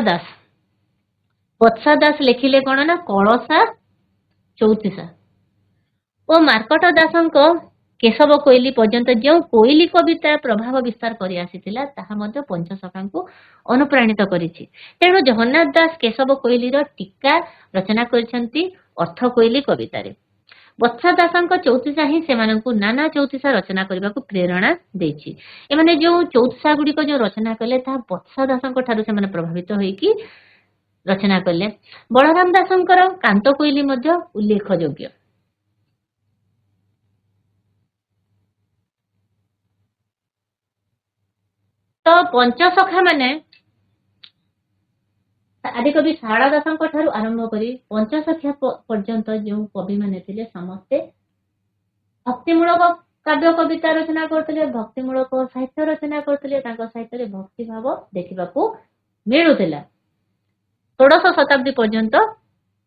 दास लिखिले कौन ना कलसा चौतीसा और मार्कट दासंक केशव कोइली पर्यंत जो कोइली कविता प्रभाव विस्तार करि आसीथिला ताहा मध्ये पंचसखा को अनुप्राणित करिछि। तेणु जगन्नाथ दास केशव कोइलीर टीका रचना करिसंती अर्थ कोइली कविता रे। बत्सा दासंक चौतीसा ही सेमानंकु नाना चौतीसा रचना करने को प्रेरणा देछि। एमाने जो चौतीसा गुड़िक जो रचना कले ता बत्सा दासंक ठारू सेमाने प्रभावित होइकी रचना कले। बलराम दासंकर कांत कोइली मध्य उल्लेख योग्य। तो पंचसखा माने आदिकवि सारला दासंक ठारू आरंभ करी पंचसखा पर्यंत जो कवि माने थिले समस्ते भक्तिमूलक काव्य कविता रचना करथिले, भक्तिमूलक साहित्य रचना करथिले। तांको साहित्य रे भक्ति भाव देखिबाकू मिलुथिला। 16 शताब्दी पर्यंत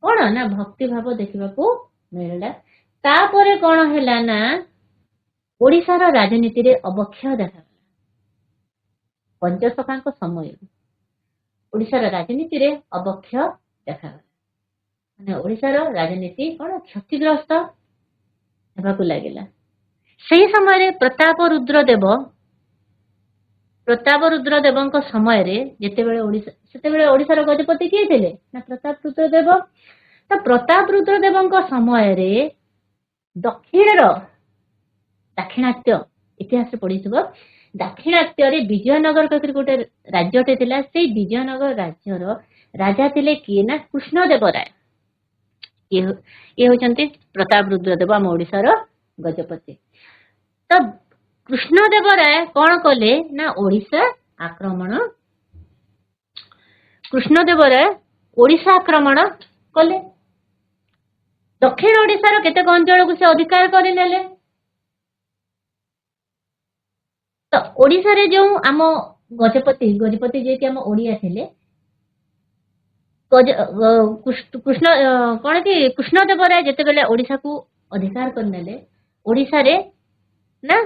कोन ना भक्ति भाव देखिबाकू मिलला। तापरे कोन हैला ना ओडिसा राजनीति रे अवक्षय देखा पंचसखांक समय ओडिसा राजनीति रे अवक्षय देखा माने ओडिसा राजनीति कौन क्षतिग्रस्त हेबाकू लागिला। सही समय प्रताप रुद्र देव समय रे जेतेबेले ओडिसा सेतेबेले ओडिसा गजपति किए थिले ना प्रताप रुद्र देव। तो प्रताप रुद्र देव समय रे दाक्षिणात्य इतिहास पढ़िथिबो। दाक्षिणात्य रे विजयनगर कहकरी गोटे राज्यटे थिला। से विजयनगर राज्यर राजा थिले किए ना कृष्णदेव राय। ये होचंती प्रताप रुद्रदेव आम ओडिसा गजपति। तो कृष्णदेव राय कौन कले ना ओडिसा आक्रमण। कृष्णदेव राय ओडिसा आक्रमण कले। दक्षिण ओडिसा केतेक अंचल को से अधिकार करनेले। तो ओडिसा रे जो आम गजपति जे कि आम ओडिया थिले कृष्ण कौन कि कृष्णदेव राय जेते बेले ओडिसा को अधिकार करनेले ओडिसा रे ना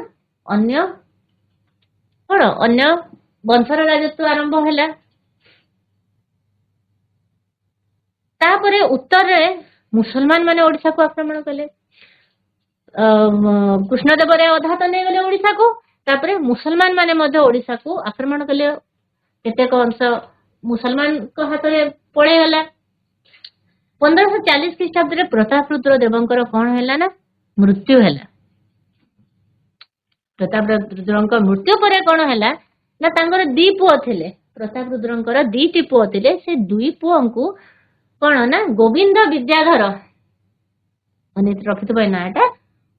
अन्य कौन अन्य वंशर राजत्व आरंभ हैला। तापरे उत्तर रे मुसलमान माने ओडिशा को आक्रमण कले। कृष्णदेव राय अधा तो नहीं गले ओडिशा को, तापरे मुसलमान माने मध्य ओडिशा को आक्रमण कले। केतेक अंश मुसलमान को हाथ रे पड़े गला। 1540 ख्रीष्टाब्द रे प्रतापरुद्र देवंकर कौन हैला ना मृत्यु हैला। प्रतापरुद्रंकर मृत्यु परे कौन हैला ना तांकर दी पुओ थिले। प्रतापरुद्रंकर दीटी पुओ थिले। से दुई पुओंकु कौन ना गोविंद विद्याधर मन रखिथबे ना एटा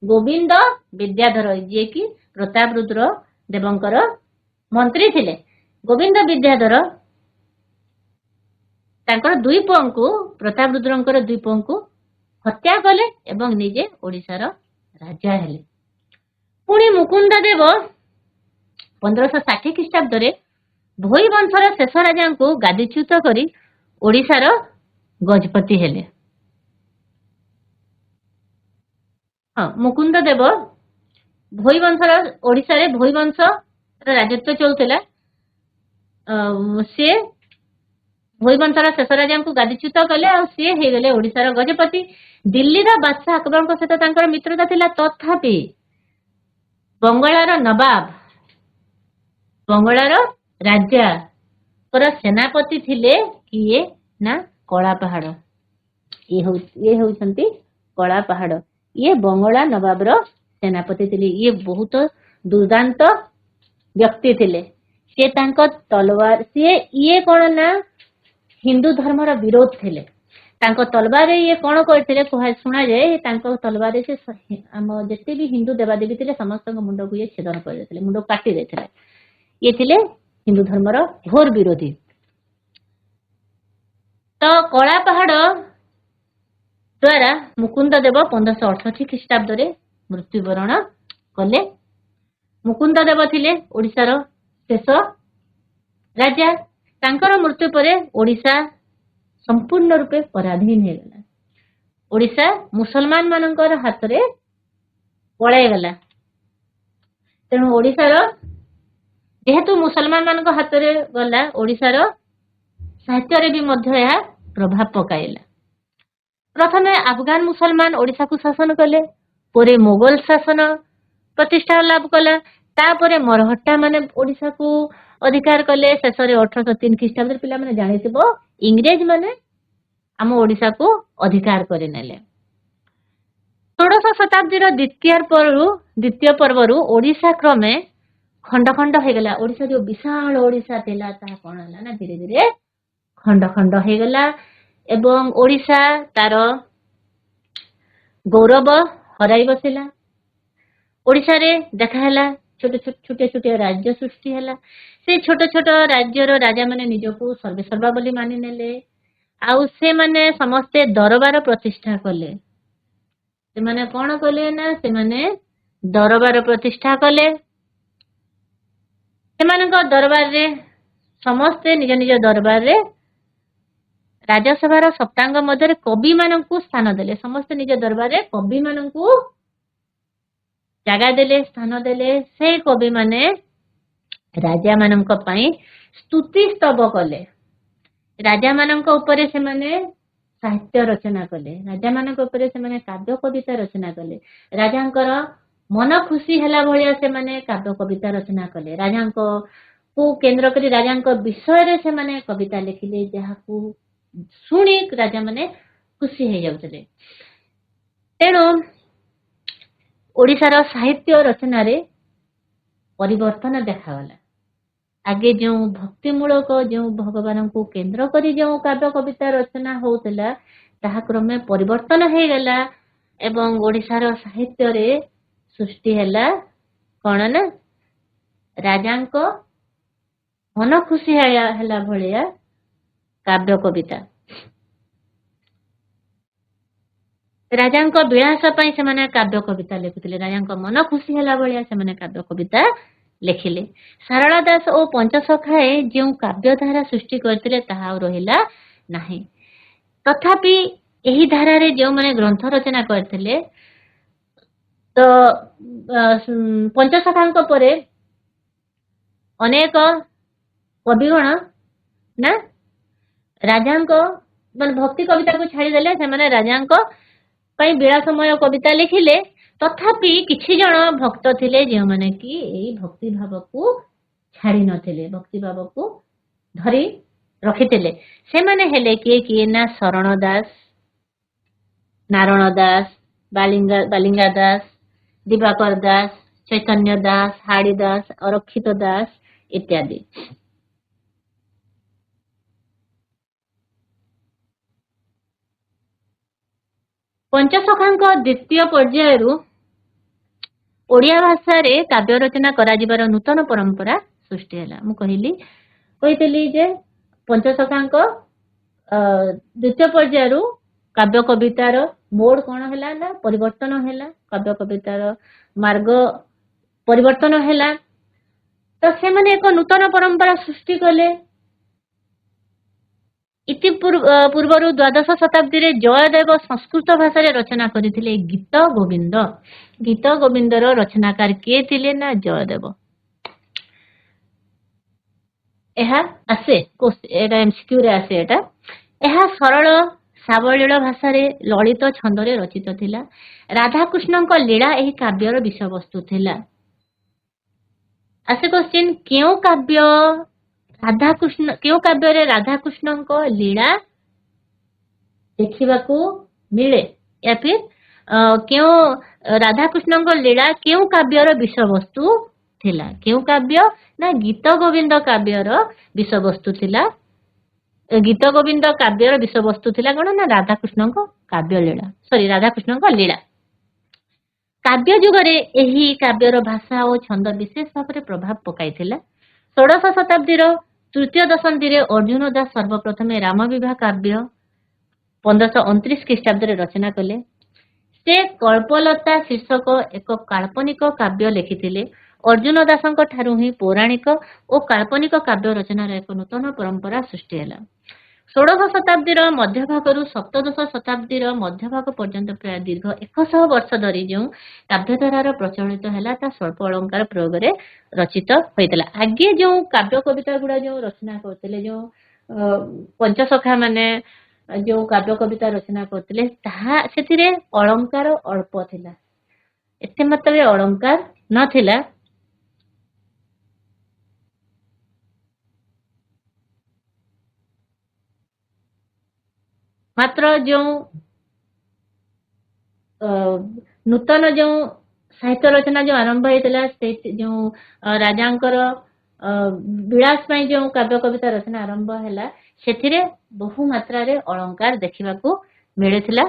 गोविंद विद्याधर जे कि प्रतापरुद्र देवंकर मंत्री थिले। गोविंद विद्याधर तांकर दुई पुओंकु प्रतापरुद्रंकर दुई पुओंकु हत्या कले एवं निजे ओडिशार राजा हेले। पुणी मुकुंद देव 1560 ख्रीष्टाब्द रे भोई वंशर शेष राजा को गादीच्युत करी ओडिशार गजपति हेले। हाँ मुकुंद देव भोई वंशर ओडिशा रे भोई वंश राजत्व चलुଥିଲା। से भोई वंशर शेष राजा को गादीच्युत कले आ सी हे गले ओडिशार गजपति। दिल्ली बादशाह अकबर सहित तांकर मित्रता थिला। तथापि बंगलार नवाब बंगलार राजा सेनापति थिले किए ना कला पहाड़। ये होउछंती कला पहाड़। ये बंगला नवाब रो सेनापति थिले। ये बहुत दुर्दांत व्यक्ति थिले। से तांको तलवार से ये कोन ना हिंदू धर्म रो विरोध थिले। तांको तलवार ये कोन करथिले सुना जाए। तांको तलवार से हम जते भी हिंदू देवादेवी थिले समस्त मुंड को ये छेदन कर देथिले। मुंड काटी देथिले। ये थिले हिंदू धर्म रो घोर विरोधी। तो कला पहाड़ द्वारा मुकुंद देव 1568 ख्रीष्टाब्द रे मृत्युवरण कले। मुकुंद देव थिले ओडिशार शेष राजा। तांकर मृत्यु परे ओडिशा संपूर्ण रूपे पराधीन हो गला। ओडिशा मुसलमान मानकर हाथ रे पड़ाई गला। तेणु ओडिशार जेहेतु मुसलमान मानक हाथ रे गला ओडिशार साहित्य रे भी मध्य यह प्रभाव पकाइला। प्रथमे अफगान मुसलमान ओडिशा को शासन कले। परे मोगल शासन प्रतिष्ठा लाभ कला। तापरे मरहट्टा माने ओडिशा को अधिकार कले। शेष 1803 ख्रीष्टाब्द पिला माने जानिथिबो इंग्रेज माने आम ओडिशा को अधिकार करे नेले। 16 शताब्दीर द्वितीय पर्वरु ओडिशा क्रमे खंड खंड हो गला। ओडिशा जो विशाल ओडिशा थिला ता कोन हला ना धीरे धीरे खंड खंड हो गला एवं ओडिशा तार गौरव हराई बसिला। ओडिशा रे देखा हला छोटे छोटे राज्य सृष्टि हला। से छोट छोट राज्यर राजा माने निजको सर्वेसर्वा बोली मानि नेले। आउ से माने समस्ते दरबार प्रतिष्ठा कले। से माने कोन कले ना से माने दरबार प्रतिष्ठा कले। से मानक दरबार रे समस्ते निज निज दरबार रे राज्यसभार सप्तांग मध्य कवि मानकु स्थान देले। समस्ते निज दरबार रे कवि मानकु जगह देले स्थान देले। से कवि माने राजा मानक पई स्तुति स्तव कले। राजा मानक ऊपर से माने साहित्य रचना कले। राजा मानक ऊपर से माने काव्य कविता रचना कले। राजांकर मन खुशी हला भलिया से माने काव्य कविता रचना कले। राजांको को केंद्र करी राजांको विषय रे से माने कविता लिखिले जहाकू सुनी राजा माने खुशी हे जाउतले। तेणु ओडिशार साहित्य रचना रे परिवर्तन देखागला। आगे जो भक्तिमूलक जो भगवान को केंद्र करी जो काव्य कविता रचना होउतला ताहा क्रमे परिवर्तन हे गला एवं ओडिशार साहित्य रे सृष्टि हैला कोन ना राजांको मन खुशी हैला भलिया काव्य कविता। राजांको विलास पई से माने काव्य कविता लिखुतिले। राजांको मन खुशी हैला भलिया से माने काव्य कविता लिखिले। सारला दास और पंचसखाए जो काव्य धारा सृष्टि करथिले ताहा रहिला नाही। तथापि एही धारा रे जो माने ग्रंथ रचना करथिले तो पंचसखांक परे अनेक कविगण ना राजांको ମାନେ ଭକ୍ତି କବିତା କୁ ଛାଡ଼ିଦେଲେ ସେମାନେ ରାଜାଙ୍କ ପାଇଁ ବିଳାସମୟ କବିତା ଲେଖିଲେ। ତଥାପି କିଛି ଜଣ ଭକ୍ତ ଥିଲେ ଯେଉଁମାନେ କି ଏଇ ଭକ୍ତି ଭାବକୁ ଛାଡି ନଥିଲେ, ଭକ୍ତି ଭାବକୁ ଧରି ରଖିଥିଲେ। ସେମାନେ ହେଲେ କିଏ କିଏ ନା ଶରଣ ଦାସ, ନାରଣ ଦାସ, ବାଲିଙ୍ଗା ଦାସ, ଦିବାକର ଦାସ, ଚୈତନ୍ୟ ଦାସ, ହାଡି ଦାସ, ଅରକ୍ଷିତ ଦାସ ଇତ୍ୟାଦି। ପଞ୍ଚସଖାଙ୍କ ଦ୍ୱିତୀୟ ପର୍ଯ୍ୟାୟରୁ ଓଡ଼ିଆ ଭାଷାରେ କାବ୍ୟ ରଚନା କରାଯିବାର ନୂତନ ପରମ୍ପରା ସୃଷ୍ଟି ହେଲା। ମୁଁ କହିଥିଲି ଯେ ପଞ୍ଚସଖାଙ୍କ ଦ୍ୱିତୀୟ ପର୍ଯ୍ୟାୟରୁ କାବ୍ୟ କବିତାର ମୋଡ କଣ ହେଲା ନା ପରିବର୍ତ୍ତନ ହେଲା, କାବ୍ୟ କବିତାର ମାର୍ଗ ପରିବର୍ତ୍ତନ ହେଲା। ତ ସେମାନେ ଏକ ନୂତନ ପରମ୍ପରା ସୃଷ୍ଟି କଲେ। ଇତି ପୂର୍ବରୁ ଦ୍ୱାଦଶ ଶତାବ୍ଦୀରେ ଜୟଦେବ ସଂସ୍କୃତ ଭାଷାରେ ରଚନା କରିଥିଲେ ଗୀତ ଗୋବିନ୍ଦ। ଗୀତ ଗୋବିନ୍ଦର ରଚନାକାର କିଏ ଥିଲେ ନା ଜୟଦେବ। ଏହା ଆସେ ଏଟା ଏମସିକ୍ୟୁରେ ଆସେ ଏଟା। ଏହା ସରଳ ସାବଳୀଳ ଭାଷାରେ ଲଳିତ ଛନ୍ଦରେ ରଚିତ ଥିଲା। ରାଧାକୃଷ୍ଣଙ୍କ ଲୀଳା ଏହି କାବ୍ୟର ବିଷୟବସ୍ତୁ ଥିଲା। ଆସେ କ୍ୱେଶ୍ଚିନ୍, କେଉଁ କାବ୍ୟରେ ରାଧାକୃଷ୍ଣଙ୍କ ଲୀଳା ଦେଖିବାକୁ ମିଳେ? या फिर କେଉଁ ରାଧାକୃଷ୍ଣଙ୍କ ଲୀଳା କେଉଁ କାବ୍ୟର ବିଷୟବସ୍ତୁ ଥିଲା? କେଉଁ କାବ୍ୟ ନା ଗୀତ ଗୋବିନ୍ଦ କାବ୍ୟର ବିଷୟବସ୍ତୁ ଥିଲା। ଗୀତ ଗୋବିନ୍ଦ କାବ୍ୟର ବିଷୟବସ୍ତୁ ଥିଲା କଣ ନା ରାଧାକୃଷ୍ଣଙ୍କ କାବ୍ୟ ଲୀଳା, ରାଧାକୃଷ୍ଣଙ୍କ ଲୀଳା। କାବ୍ୟ ଯୁଗରେ ଏହି କାବ୍ୟର ଭାଷା ଓ ଛନ୍ଦ ବିଶେଷ ଭାବରେ ପ୍ରଭାବ ପକାଇଥିଲା। ଷୋଡଶ ଶତାବ୍ଦୀର ତୃତୀୟ ଦଶନ୍ଧିରେ ଅର୍ଜୁନ ଦାସ ସର୍ବପ୍ରଥମେ ରାମ ବିବାହ କାବ୍ୟ 1529 ଖ୍ରୀଷ୍ଟାବ୍ଦରେ ରଚନା କଲେ। ସେ କଳ୍ପଲତା ଶୀର୍ଷକ ଏକ କାଳ୍ପନିକ କାବ୍ୟ ଲେଖିଥିଲେ। ଅର୍ଜୁନ ଦାସଙ୍କ ଠାରୁ ହିଁ ପୌରାଣିକ ଓ କାଳ୍ପନିକ କାବ୍ୟ ରଚନାର ଏକ ନୂତନ ପରମ୍ପରା ସୃଷ୍ଟି ହେଲା। ଷୋଡଶ ଶତାବ୍ଦୀର ମଧ୍ୟଭାଗରୁ ସପ୍ତଦଶ ଶତାବ୍ଦୀର ମଧ୍ୟଭାଗ ପର୍ଯ୍ୟନ୍ତ ପ୍ରାୟ ଦୀର୍ଘ 100 ବର୍ଷ ଧରି ଯେଉଁ କାବ୍ୟଧାରାର ପ୍ରଚଳିତ ହେଲା ତାହା ସ୍ୱଳ୍ପ ଅଳଙ୍କାର ପ୍ରୟୋଗରେ ରଚିତ ହୋଇଥିଲା। ଆଗେ ଯେଉଁ କାବ୍ୟ କବିତା ଗୁଡା ଯେଉଁ ରଚନା କରୁଥିଲେ, ଯେଉଁ ପଞ୍ଚସଖା ମାନେ ଯେଉଁ କାବ୍ୟ କବିତା ରଚନା କରୁଥିଲେ ତାହା ସେଥିରେ ଅଳଙ୍କାର ଅଳ୍ପ ଥିଲା, ଏତେ ମାତ୍ରାରେ ଅଳଙ୍କାର ନଥିଲା। ମାତ୍ର ଯେଉଁ ନୂତନ ଯେଉଁ ସାହିତ୍ୟ ରଚନା ଯେଉଁ ଆରମ୍ଭ ହେଇଥିଲା, ଯେଉଁ ରାଜାଙ୍କର ବିଳାସ ପାଇଁ ଯେଉଁ କାବ୍ୟ କବିତା ରଚନା ଆରମ୍ଭ ହେଲା ସେଥିରେ ବହୁ ମାତ୍ରାରେ ଅଳଙ୍କାର ଦେଖିବାକୁ ମିଳିଥିଲା।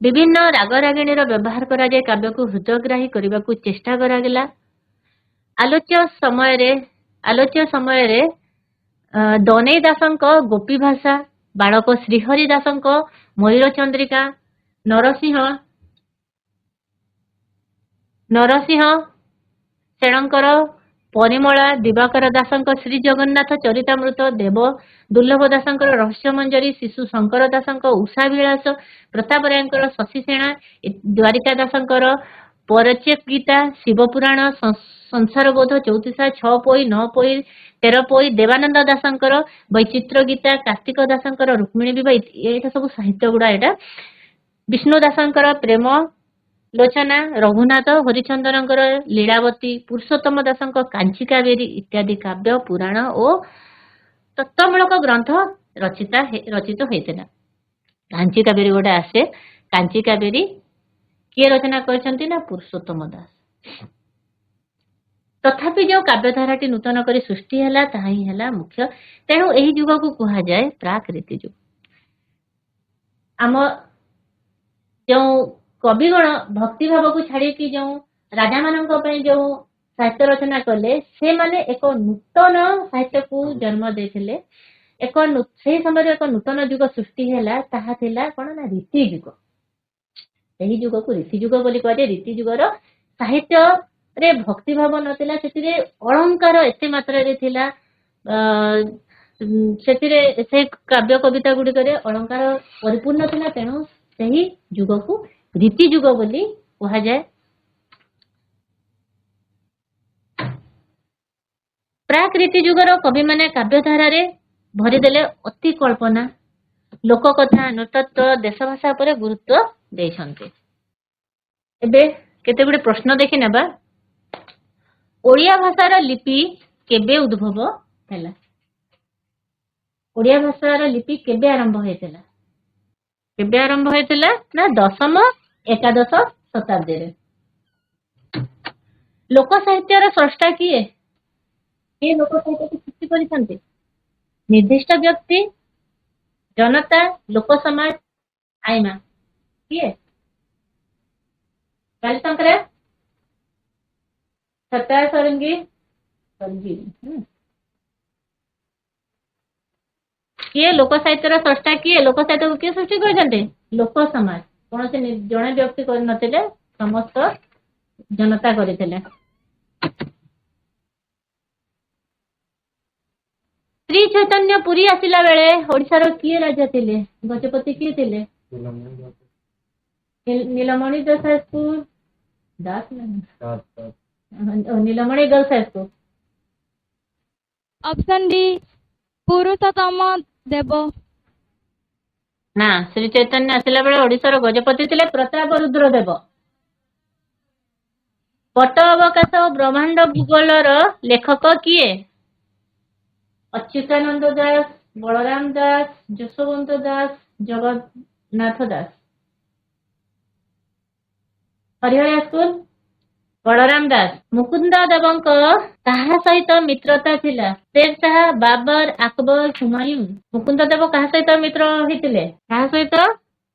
ବିଭିନ୍ନ ରାଗ ରାଗିଣୀର ବ୍ୟବହାର କରାଯାଇ କାବ୍ୟକୁ ହୃଦୟଗ୍ରାହୀ କରିବାକୁ ଚେଷ୍ଟା କରାଗଲା। ଆଲୋଚ୍ୟ ସମୟରେ ଦନେଇ ଦାସଙ୍କ ଗୋପୀ ଭାଷା, ବାଳକ ଶ୍ରୀହରି ଦାସଙ୍କ ମୟୂର ଚନ୍ଦ୍ରିକା, ନରସିଂହ ସେଣଙ୍କର ପରିମଳା, ଦିବାକର ଦାସଙ୍କ ଶ୍ରୀ ଜଗନ୍ନାଥ ଚରିତାମୃତ, ଦେବ ଦୁର୍ଲଭ ଦାସଙ୍କର ରହସ୍ୟମଞ୍ଜରୀ, ଶିଶୁ ଶଙ୍କର ଦାସଙ୍କ ଉଷା ବିଳାସ, ପ୍ରତାପ ରାୟଙ୍କର ଶଶି ସେଣା, ଦ୍ୱାରିକା ଦାସଙ୍କର ପରଚେତ ଗୀତା, ଶିବପୁରାଣ, ସଂସାରବୋଧ, ଚଉତିଶା, 6 ପୋଇ, 9 ପୋଇ, 13 ପୋଇ, ଦେବାନନ୍ଦ ଦାସଙ୍କର ବୈଚିତ୍ର ଗୀତା, କାର୍ତ୍ତିକ ଦାସଙ୍କର ରୁକ୍ମିଣୀ ବିବାହ, ଏଇଟା ସବୁ ସାହିତ୍ୟ ଗୁଡା। ଏଇଟା ବିଷ୍ଣୁ ଦାସଙ୍କର ପ୍ରେମ ଲୋଚନା, ରଘୁନାଥ ହରିଚନ୍ଦନଙ୍କର ଲୀଳାବତୀ, ପୁରୁଷୋତ୍ତମ ଦାସଙ୍କ କାଞ୍ଚି କାବେରୀ ଇତ୍ୟାଦି କାବ୍ୟ, ପୁରାଣ ଓ ତତ୍ତ୍ୱମୂଳକ ଗ୍ରନ୍ଥ ରଚିତ ହୋଇଥିଲା। କାଞ୍ଚି କାବେରୀ ଗୋଟେ ଆସେ, କାଞ୍ଚି କାବେରୀ କିଏ ରଚନା କରିଛନ୍ତି ନା ପୁରୁଷୋତ୍ତମ ଦାସ। ତଥାପି ଯେଉଁ କାବ୍ୟଧାରାଟି ନୂତନ କରି ସୃଷ୍ଟି ହେଲା ତାହା ହିଁ ହେଲା ମୁଖ୍ୟ। ତେଣୁ ଏହି ଯୁଗକୁ କୁହାଯାଏ ପ୍ରାକ୍ ରୀତି ଯୁଗ। ଆମ ଯେଉଁ କବିଗଣ ଭକ୍ତି ଭାବକୁ ଛାଡିକି ଯେଉଁ ରାଜାମାନଙ୍କ ପାଇଁ ଯେଉଁ ସାହିତ୍ୟ ରଚନା କଲେ, ସେମାନେ ଏକ ନୂତନ ସାହିତ୍ୟକୁ ଜନ୍ମ ଦେଇଥିଲେ। ସେହି ସମୟରେ ଏକ ନୂତନ ଯୁଗ ସୃଷ୍ଟି ହେଲା, ତାହା ଥିଲା କଣ ନା ରୀତି ଯୁଗ। ଏହି ଯୁଗକୁ ରୀତି ଯୁଗ ବୋଲି କୁହାଯାଏ। ରୀତି ଯୁଗର ସାହିତ୍ୟରେ ଭକ୍ତି ଭାବ ନଥିଲା, ସେଥିରେ ଅଳଙ୍କାର ଏତେ ମାତ୍ରାରେ ଥିଲା। ସେଥିରେ ସେ କାବ୍ୟ କବିତା ଗୁଡିକରେ ଅଳଙ୍କାର ପରିପୂର୍ଣ୍ଣ ଥିଲା। ତେଣୁ ସେହି ଯୁଗକୁ ରୀତି ଯୁଗ ବୋଲି କୁହାଯାଏ। ପ୍ରାକ୍ ରୀତି ଯୁଗର କବିମାନେ କାବ୍ୟଧାରାରେ ଭରିଦେଲେ ଅତି କଳ୍ପନା, ଲୋକକଥା ନୃତତ୍ୱ ଦେଶ ଭାଷା ଉପରେ ଗୁରୁତ୍ୱ ଦେଇଛନ୍ତି। ଏବେ କେତେ ଗୁଡେ ପ୍ରଶ୍ନ ଦେଖି ନେବା। ଓଡ଼ିଆ ଭାଷାର ଲିପି କେବେ ଉଦ୍ଭବ ହେଲା? ଓଡ଼ିଆ ଭାଷାର ଲିପି କେବେ ଆରମ୍ଭ ହେଇଥିଲା? କେବେ ଆରମ୍ଭ ହେଇଥିଲା ନା ଦଶମ ଏକାଦଶ ଶତାବ୍ଦୀରେ। ଲୋକ ସାହିତ୍ୟର ସ୍ରଷ୍ଟା କିଏ? କିଏ ଲୋକ ସାହିତ୍ୟକୁ ସୃଷ୍ଟି କରିଛନ୍ତି? ନିର୍ଦ୍ଦିଷ୍ଟ ବ୍ୟକ୍ତି, ଜନତା, ଲୋକ ସମାଜ, ଆଇମା। କିଏ? କାଳିଶଙ୍କରା, ସତା ସରଙ୍ଗୀ, କିଏ ଲୋକ ସାହିତ୍ୟର ସ୍ରଷ୍ଟା କିଏ? ଲୋକ ସାହିତ୍ୟକୁ କିଏ ସୃଷ୍ଟି କରିଛନ୍ତି? ଲୋକ ସମାଜ। କୌଣସି ଜଣେ ବ୍ୟକ୍ତି କରିନଥିଲେ, ସମସ୍ତ ଜନତା କରିଥିଲେ। ଶ୍ରୀ ଚୈତନ୍ୟ ପୁରୀ ଆସିଲା ବେଳେ ଓଡ଼ିଶାର କିଏ ରାଜା ଥିଲେ? ଗଜପତି କିଏ ଥିଲେ? Nilamani Das high school Nilamani girls high school. Option D Purushottam Dev. ना श्री चैतन्य आसिला बेले ओडिशार गजपति थिले प्रताप रुद्र देव। पट अवकाश ब्रह्मांड भूगोलर लेखक किए? अच्युतानंद दास, बलराम दास, यशोवंत दास, जगन्नाथ दास। हरिहर स्कूल बलराम दास। मुकुंद देवଙ୍କ କାହା ସହିତ ମିତ୍ରତା ଥିଲା? शेर शाह, बाबर, अकबर, हुमायूं। मुकुंद देव କାହା ସହିତ ମିତ୍ର ହେଇଥିଲେ? କାହା ସହିତ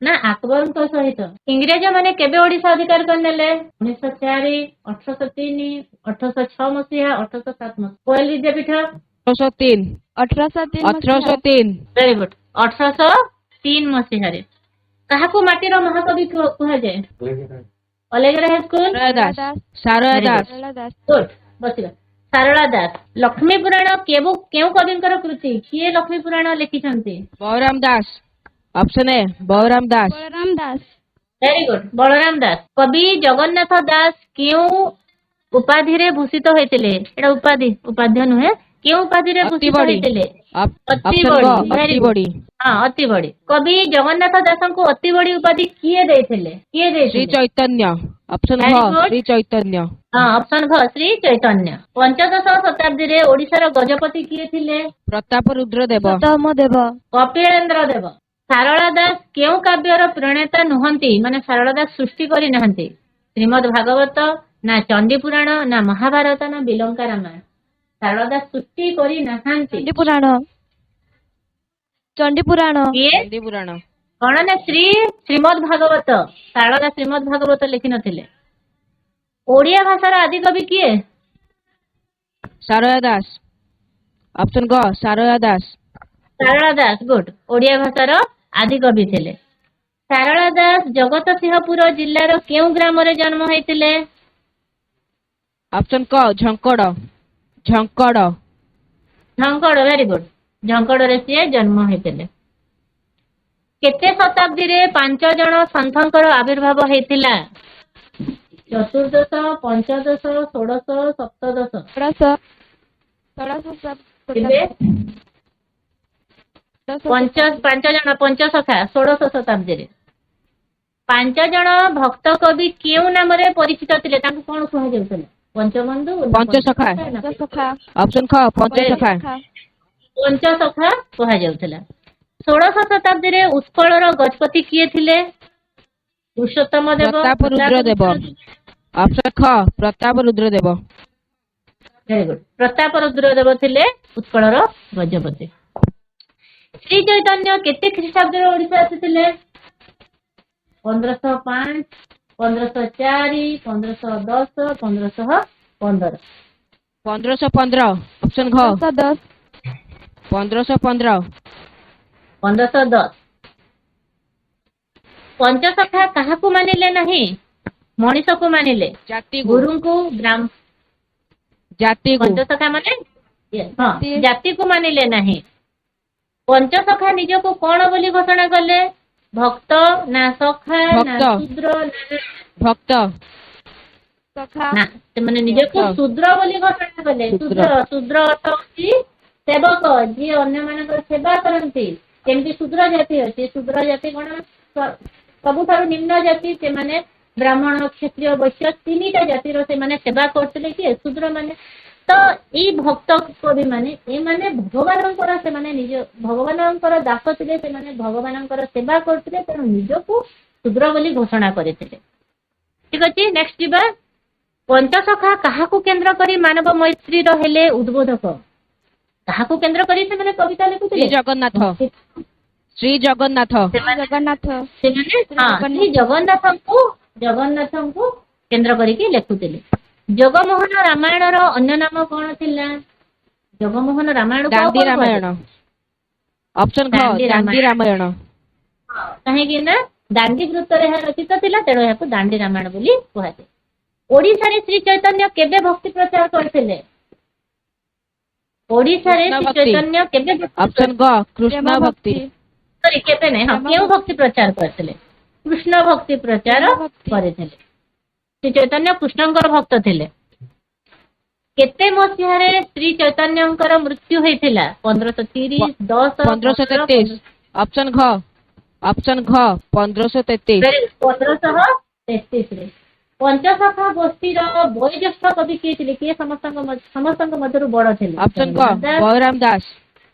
ନା ଆକବରଙ୍କ ସହିତ। ଇଂରେଜ ମାନେ କେବେ ଓଡ଼ିଶା ଅଧିକାର କରିନେଲେ? 1904, 1803, 1806 ମସିହା, 1807 ମସିହା। କୋଏଲ ବିଦ୍ୟାପୀଠ 1803 ଭେରି ଗୁଡ୍ 1803 ମସିହାରେ। କାହାକୁ ମାଟିର ମହାକବି କୁହାଯାଏ? ଅଲେଗରା ହାଇସ୍କୁଲ ସାରଳା ଦାସ। ଗୁଡ୍ ବସିବା। ସାରଳା ଦାସ। ଲକ୍ଷ୍ମୀ ପୁରାଣ କେଉଁ କବିଙ୍କର କୃତି? କିଏ ଲକ୍ଷ୍ମୀ ପୁରାଣ ଲେଖିଛନ୍ତି? Balaram Das. Option A Balram Das. Very good Balaram Das. କବି ଜଗନ୍ନାଥ ଦାସ କେଉଁ ଉପାଧିରେ ଭୂଷିତ ହୋଇଥିଲେ? ଏଟା ଉପାଧ୍ୟ ନୁହେଁ। କେଉଁ ଉପାଧିରେ ଭୂଷିତ ହୋଇଥିଲେ? ଅତି ବଡି। ହଁ ଅତି ବଡି। କବି ଜଗନ୍ନାଥ ଦାସଙ୍କୁ ଅତି ବଡି ଉପାଧି କିଏ ଦେଇଥିଲେ? ଶ୍ରୀ ଚୈତନ୍ୟ। ଅପ୍ସନ୍ ଘ ଶ୍ରୀ ଚୈତନ୍ୟ। ହଁ ଅପ୍ସନ୍ ଘ ଶ୍ରୀ ଚୈତନ୍ୟ। ପଞ୍ଚଦଶ ଶତାବ୍ଦୀରେ ଓଡ଼ିଶାର ଗଜପତି କିଏ ଥିଲେ? ପ୍ରତାପ ରୁଦ୍ର ଦେବ। କପିଳେନ୍ଦ୍ର ଦେବ। ସାରଳା ଦାସ କେଉଁ କାବ୍ୟର ପ୍ରଣେତା ନୁହନ୍ତି? ମାନେ ସାରଳା ଦାସ ସୃଷ୍ଟି କରିନାହାନ୍ତି। ଶ୍ରୀମଦ୍ ଭାଗବତ ନା ଚଣ୍ଡୀ ପୁରାଣ ନା ମହାଭାରତ ନା ବିଲଙ୍କା ରାମାୟଣ। ସାରଳା ଦାସ ସୃଷ୍ଟି କରିନାହାନ୍ତି। ଚଣ୍ଡୀ ପୁରାଣ। କଣ ନା ଶ୍ରୀମଦ୍ ଭାଗବତ। ସାରଳା ଦାସ ଶ୍ରୀମଦ୍ ଭାଗବତ ଲେଖିନଥିଲେ। ଓଡ଼ିଆ ଭାଷାର ଆଦି କବି କିଏ? ସାରଳା ଦାସ। ଅପ୍ସନ୍ ଗ ସାରଳା ଦାସ। ସାରଳା ଦାସ ଗୁଡ୍। ଓଡ଼ିଆ ଭାଷାର ଆଦି କବି ଥିଲେ। ସାରଳା ଦାସ ଜଗତସିଂହପୁର ଜିଲ୍ଲାର କେଉଁ ଗ୍ରାମରେ ଜନ୍ମ ହୋଇଥିଲେ? ଅପ୍ସନ୍ କ ଝଙ୍କଡ। Very good. ଝଙ୍କଡରେ ସିଏ ଜନ୍ମ ହୋଇଥିଲେ। କେତେ ଶତାବ୍ଦୀରେ 5 ଜଣ ସନ୍ଥଙ୍କର ଆବିର୍ଭାବ ହେଇଥିଲା? ଚତୁର୍ଦ୍ଦଶ, ପଞ୍ଚଦଶ, ଷୋଡଶ, ସପ୍ତଦଶ। 5 ଜଣ ପଞ୍ଚସଖା 16ଶ ଶତାବ୍ଦୀରେ। 5 ଜଣ ଭକ୍ତ କବି କେଉଁ ନାମରେ ପରିଚିତ ଥିଲେ? ତାଙ୍କୁ କଣ କୁହାଯାଉଥିଲା? ପଞ୍ଚବନ୍ଧୁ, ପଞ୍ଚସଖା। ଅପ୍ସନ୍ ଖ ପଞ୍ଚସଖା। ପଞ୍ଚସଖା କୁହାଯାଉଥିଲା। 16ଶ ଶତାବ୍ଦୀରେ ଉତ୍କଳର ଗଜପତି କିଏ ଥିଲେ? ପୁରୁଷୋତ୍ତମ ଦେବ, ପ୍ରତାପ ରୁଦ୍ର ଦେବ। ଅପ୍ସନ୍ ଖ ପ୍ରତାପ ରୁଦ୍ର ଦେବ। Very good. ପ୍ରତାପ ରୁଦ୍ର ଦେବ ଥିଲେ ଉତ୍କଳର ଗଜପତି। ଶ୍ରୀ ଚୈତନ୍ୟ କେତେ ଖ୍ରୀଷ୍ଟାବ୍ଦରେ ଓଡ଼ିଶା ଆସିଥିଲେ? 1505, 1504, 1510, 1515। 1515। ଅପ୍ସନ୍ ଘ 1515। 1510। ପଞ୍ଚସଖା କାହାକୁ ମାନିଲେ ନାହିଁ? ମଣିଷକୁ ମାନିଲେ। ଗୁରୁଙ୍କୁ ପଞ୍ଚସଖା ମାନେ ଜାତିକୁ ମାନିଲେ ନାହିଁ। ପଞ୍ଚସଖା ନିଜକୁ କଣ ବୋଲି ଘୋଷଣା କଲେ? ଭକ୍ତ ନା ସଖା ନା ଶୂଦ୍ର? ଭକ୍ତ। ନା ସେମାନେ ନିଜକୁ ଶୂଦ୍ର ବୋଲି ଘୋଷଣା କଲେ। ଶୂଦ୍ର ଅର୍ଥ ହଉଛି ସେବକ, ଯିଏ ଅନ୍ୟମାନଙ୍କର ସେବା କରନ୍ତି। ଯେମିତି ଶୂଦ୍ର ଜାତି ଅଛି, ଶୂଦ୍ର ଜାତି କଣ ସବୁଠାରୁ ନିମ୍ନ ଜାତି, ସେମାନେ ବ୍ରାହ୍ମଣ କ୍ଷତ୍ରିୟ ବୈଶ୍ୟ ତିନିଟା ଜାତିର ସେମାନେ ସେବା କରୁଥିଲେ କିଏ ଶୂଦ୍ର ମାନେ। ତ ଏଇ ଭକ୍ତ କବି ମାନେ ଏମାନେ ଭଗବାନଙ୍କର ସେମାନେ ନିଜ ଭଗବାନଙ୍କର ଦାସ ଥିଲେ, ସେମାନେ ଭଗବାନଙ୍କର ସେବା କରୁଥିଲେ, ତେଣୁ ନିଜକୁ ଶୂଦ୍ର ବୋଲି ଘୋଷଣା କରିଥିଲେ। ଠିକ ଅଛି, ନେକ୍ସଟ ଯିବା। ପଞ୍ଚସଖା କାହାକୁ କେନ୍ଦ୍ର କରି ମାନବ ମୈତ୍ରୀର ହେଲେ ଉଦ୍ବୋଧକ? କାହାକୁ କେନ୍ଦ୍ର କରି ସେମାନେ କବିତା ଶ୍ରୀ ଲେଖୁଥିଲେ? ଜଗନ୍ନାଥ ଶ୍ରୀ ଜଗନ୍ନାଥ ଜଗନ୍ନାଥ ସେମାନେ ଶ୍ରୀ ଜଗନ୍ନାଥଙ୍କୁ କେନ୍ଦ୍ର କରିକି ଲେଖୁଥିଲେ। ଜଗମୋହନ ରାମାୟଣର ଅନ୍ୟ ନାମ କଣ ଥିଲା? ଜଗମୋହନ ରାମାୟଣ ଦାଣ୍ଡି ରାମାୟଣ। ଅପସନ ଘ ଦାଣ୍ଡି ରାମାୟଣ। କାହିଁକି ନା ଦାଣ୍ଡି ବୃତ୍ତରେ ଏହା ରଚିତ ଥିଲା, ତେଣୁ ଏହାକୁ ଦାଣ୍ଡି ରାମାୟଣ ବୋଲି କୁହାଯାଏ। ଓଡିଶାରେ ଶ୍ରୀ ଚୈତନ୍ୟ କେବେ ଭକ୍ତି ପ୍ରଚାର କରିଥିଲେ? ଓଡିଶାରେ ଶ୍ରୀ ଚୈତନ୍ୟ କେବେ ଅପସନ ଗ କୃଷ୍ଣ ଭକ୍ତି। ସରି କେବେ ନାହିଁ, ହଁ କେଉଁ ଭକ୍ତି ପ୍ରଚାର କରିଥିଲେ? କୃଷ୍ଣ ଭକ୍ତି ପ୍ରଚାର କରିଥିଲେ। ଶ୍ରୀ ଚୈତନ୍ୟ କୃଷ୍ଣଙ୍କର ଭକ୍ତ ଥିଲେ। କେତେ ମସିହାରେ ଶ୍ରୀ ଚୈତନ୍ୟଙ୍କର ମୃତ୍ୟୁ ହେଇଥିଲା? 1530, 10, 1533। ଅପସନ ଘ 1533। 1533 ରେ। ପଞ୍ଚସଖା ଗୋଷ୍ଠୀର ବୟୋଜ୍ୟେଷ୍ଠ କବି କିଏ ଥିଲେ? କିଏ ସମସ୍ତଙ୍କ ମଧ୍ୟରୁ ବଡ ଥିଲେ? ଅପସନ ଗ ବଳରାମ ଦାସ।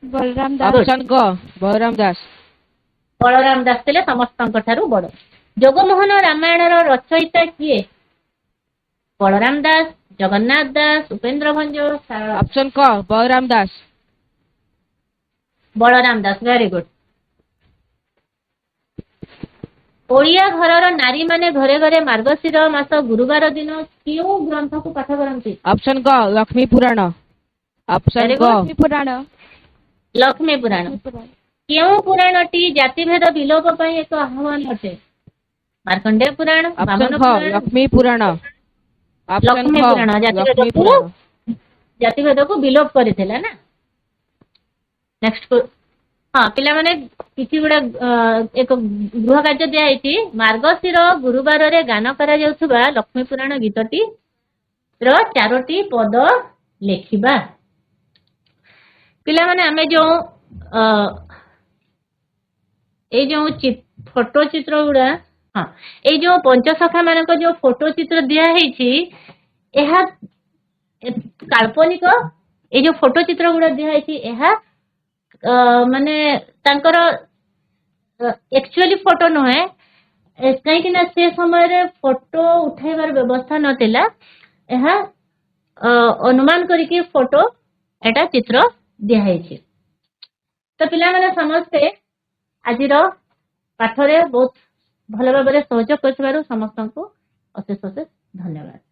ବଳରାମ ଦାସ। ଅପସନ ଗ ବଳରାମ ଦାସ। ବଳରାମ ଦାସ ଥିଲେ ସମସ୍ତଙ୍କ ଠାରୁ ବଡ। ଜଗମୋହନ ରାମାୟଣର ରଚୟିତା କିଏ? ବଳରାମ ଦାସ, ଜଗନ୍ନାଥ ଦାସ, ଉପେନ୍ଦ୍ର ଭଞ୍ଜ। ଅପସନ କ ବଳରାମ ଦାସ। Balaram Das, very good. ଓଡିଆ ଘରର ନାରୀ ମାନେ ଘରେ ଘରେ ମାର୍ଗଶିର ମାସ ଗୁରୁବାର ଦିନ କେଉଁ ଗ୍ରନ୍ଥକୁ ପାଠ କରନ୍ତି? ଅପସନ ଗ ଲକ୍ଷ୍ମୀ ପୁରାଣ। ଅପସନ ଗ ପୁରାଣ। ଲକ୍ଷ୍ମୀ ପୁରାଣ। କେଉଁ ପୁରାଣଟି ଜାତିଭେଦ ବିଲୋପ ପାଇଁ ଏକ ଆହ୍ୱାନ ଅଟେ? ମାର୍କଣ୍ଡେୟ ପୁରାଣ, ବାମନ ପୁରାଣ। ଲକ୍ଷ୍ମୀ ପୁରାଣ। ଲକ୍ଷ୍ମୀ ପୁରାଣ ଜାତିଭେଦକୁ ବିଲୋପ କରିଥିଲା ନା। ନେକ୍ସଟ ହଁ ପିଲାମାନେ କିଛି ଗୁଡା ଏକ ଗୃହ କାର୍ଯ୍ୟ ଦିଆଯାଇଛି। ମାର୍ଗଶିର ଗୁରୁବାରରେ ଗାନ କରାଯାଉଥିବା ଲକ୍ଷ୍ମୀ ପୁରାଣ ଗୀତଟି ର 4ଟି ପଦ ଲେଖିବା। ପିଲାମାନେ ଆମେ ଯୋଉ ଏଇ ଯୋଉ ଫଟୋ ଚିତ୍ର ଗୁଡା, ହଁ ଏଇ ଯୋଉ ପଞ୍ଚସଖା ମାନଙ୍କ ଯୋଉ ଫଟୋ ଚିତ୍ର ଦିଆହେଇଛି, ଏହା କାଳ୍ପନିକ। ଏଇ ଯୋଉ ଫଟୋ ଚିତ୍ର ଗୁଡା ଦିଆହେଇଛି ଏହା ମାନେ ତାଙ୍କର ଆକ୍ଚୁଆଲି ଫଟୋ ନୁହେଁ, କାହିଁକି ନା ସେ ସମୟରେ ଫଟୋ ଉଠାଇବାର ବ୍ୟବସ୍ଥା ନଥିଲା। ଏହା ଅନୁମାନ କରିକି ଫଟୋ ଏଟା ଚିତ୍ର ଦିଆହେଇଛି। ତ ପିଲାମାନେ ସମସ୍ତେ ଆଜିର ପାଠରେ ବହୁତ ଭଲ ଭାବରେ ସହଯୋଗ କରିଥିବାରୁ ସମସ୍ତଙ୍କୁ ଅଶେଷ ଅଶେଷ ଧନ୍ୟବାଦ।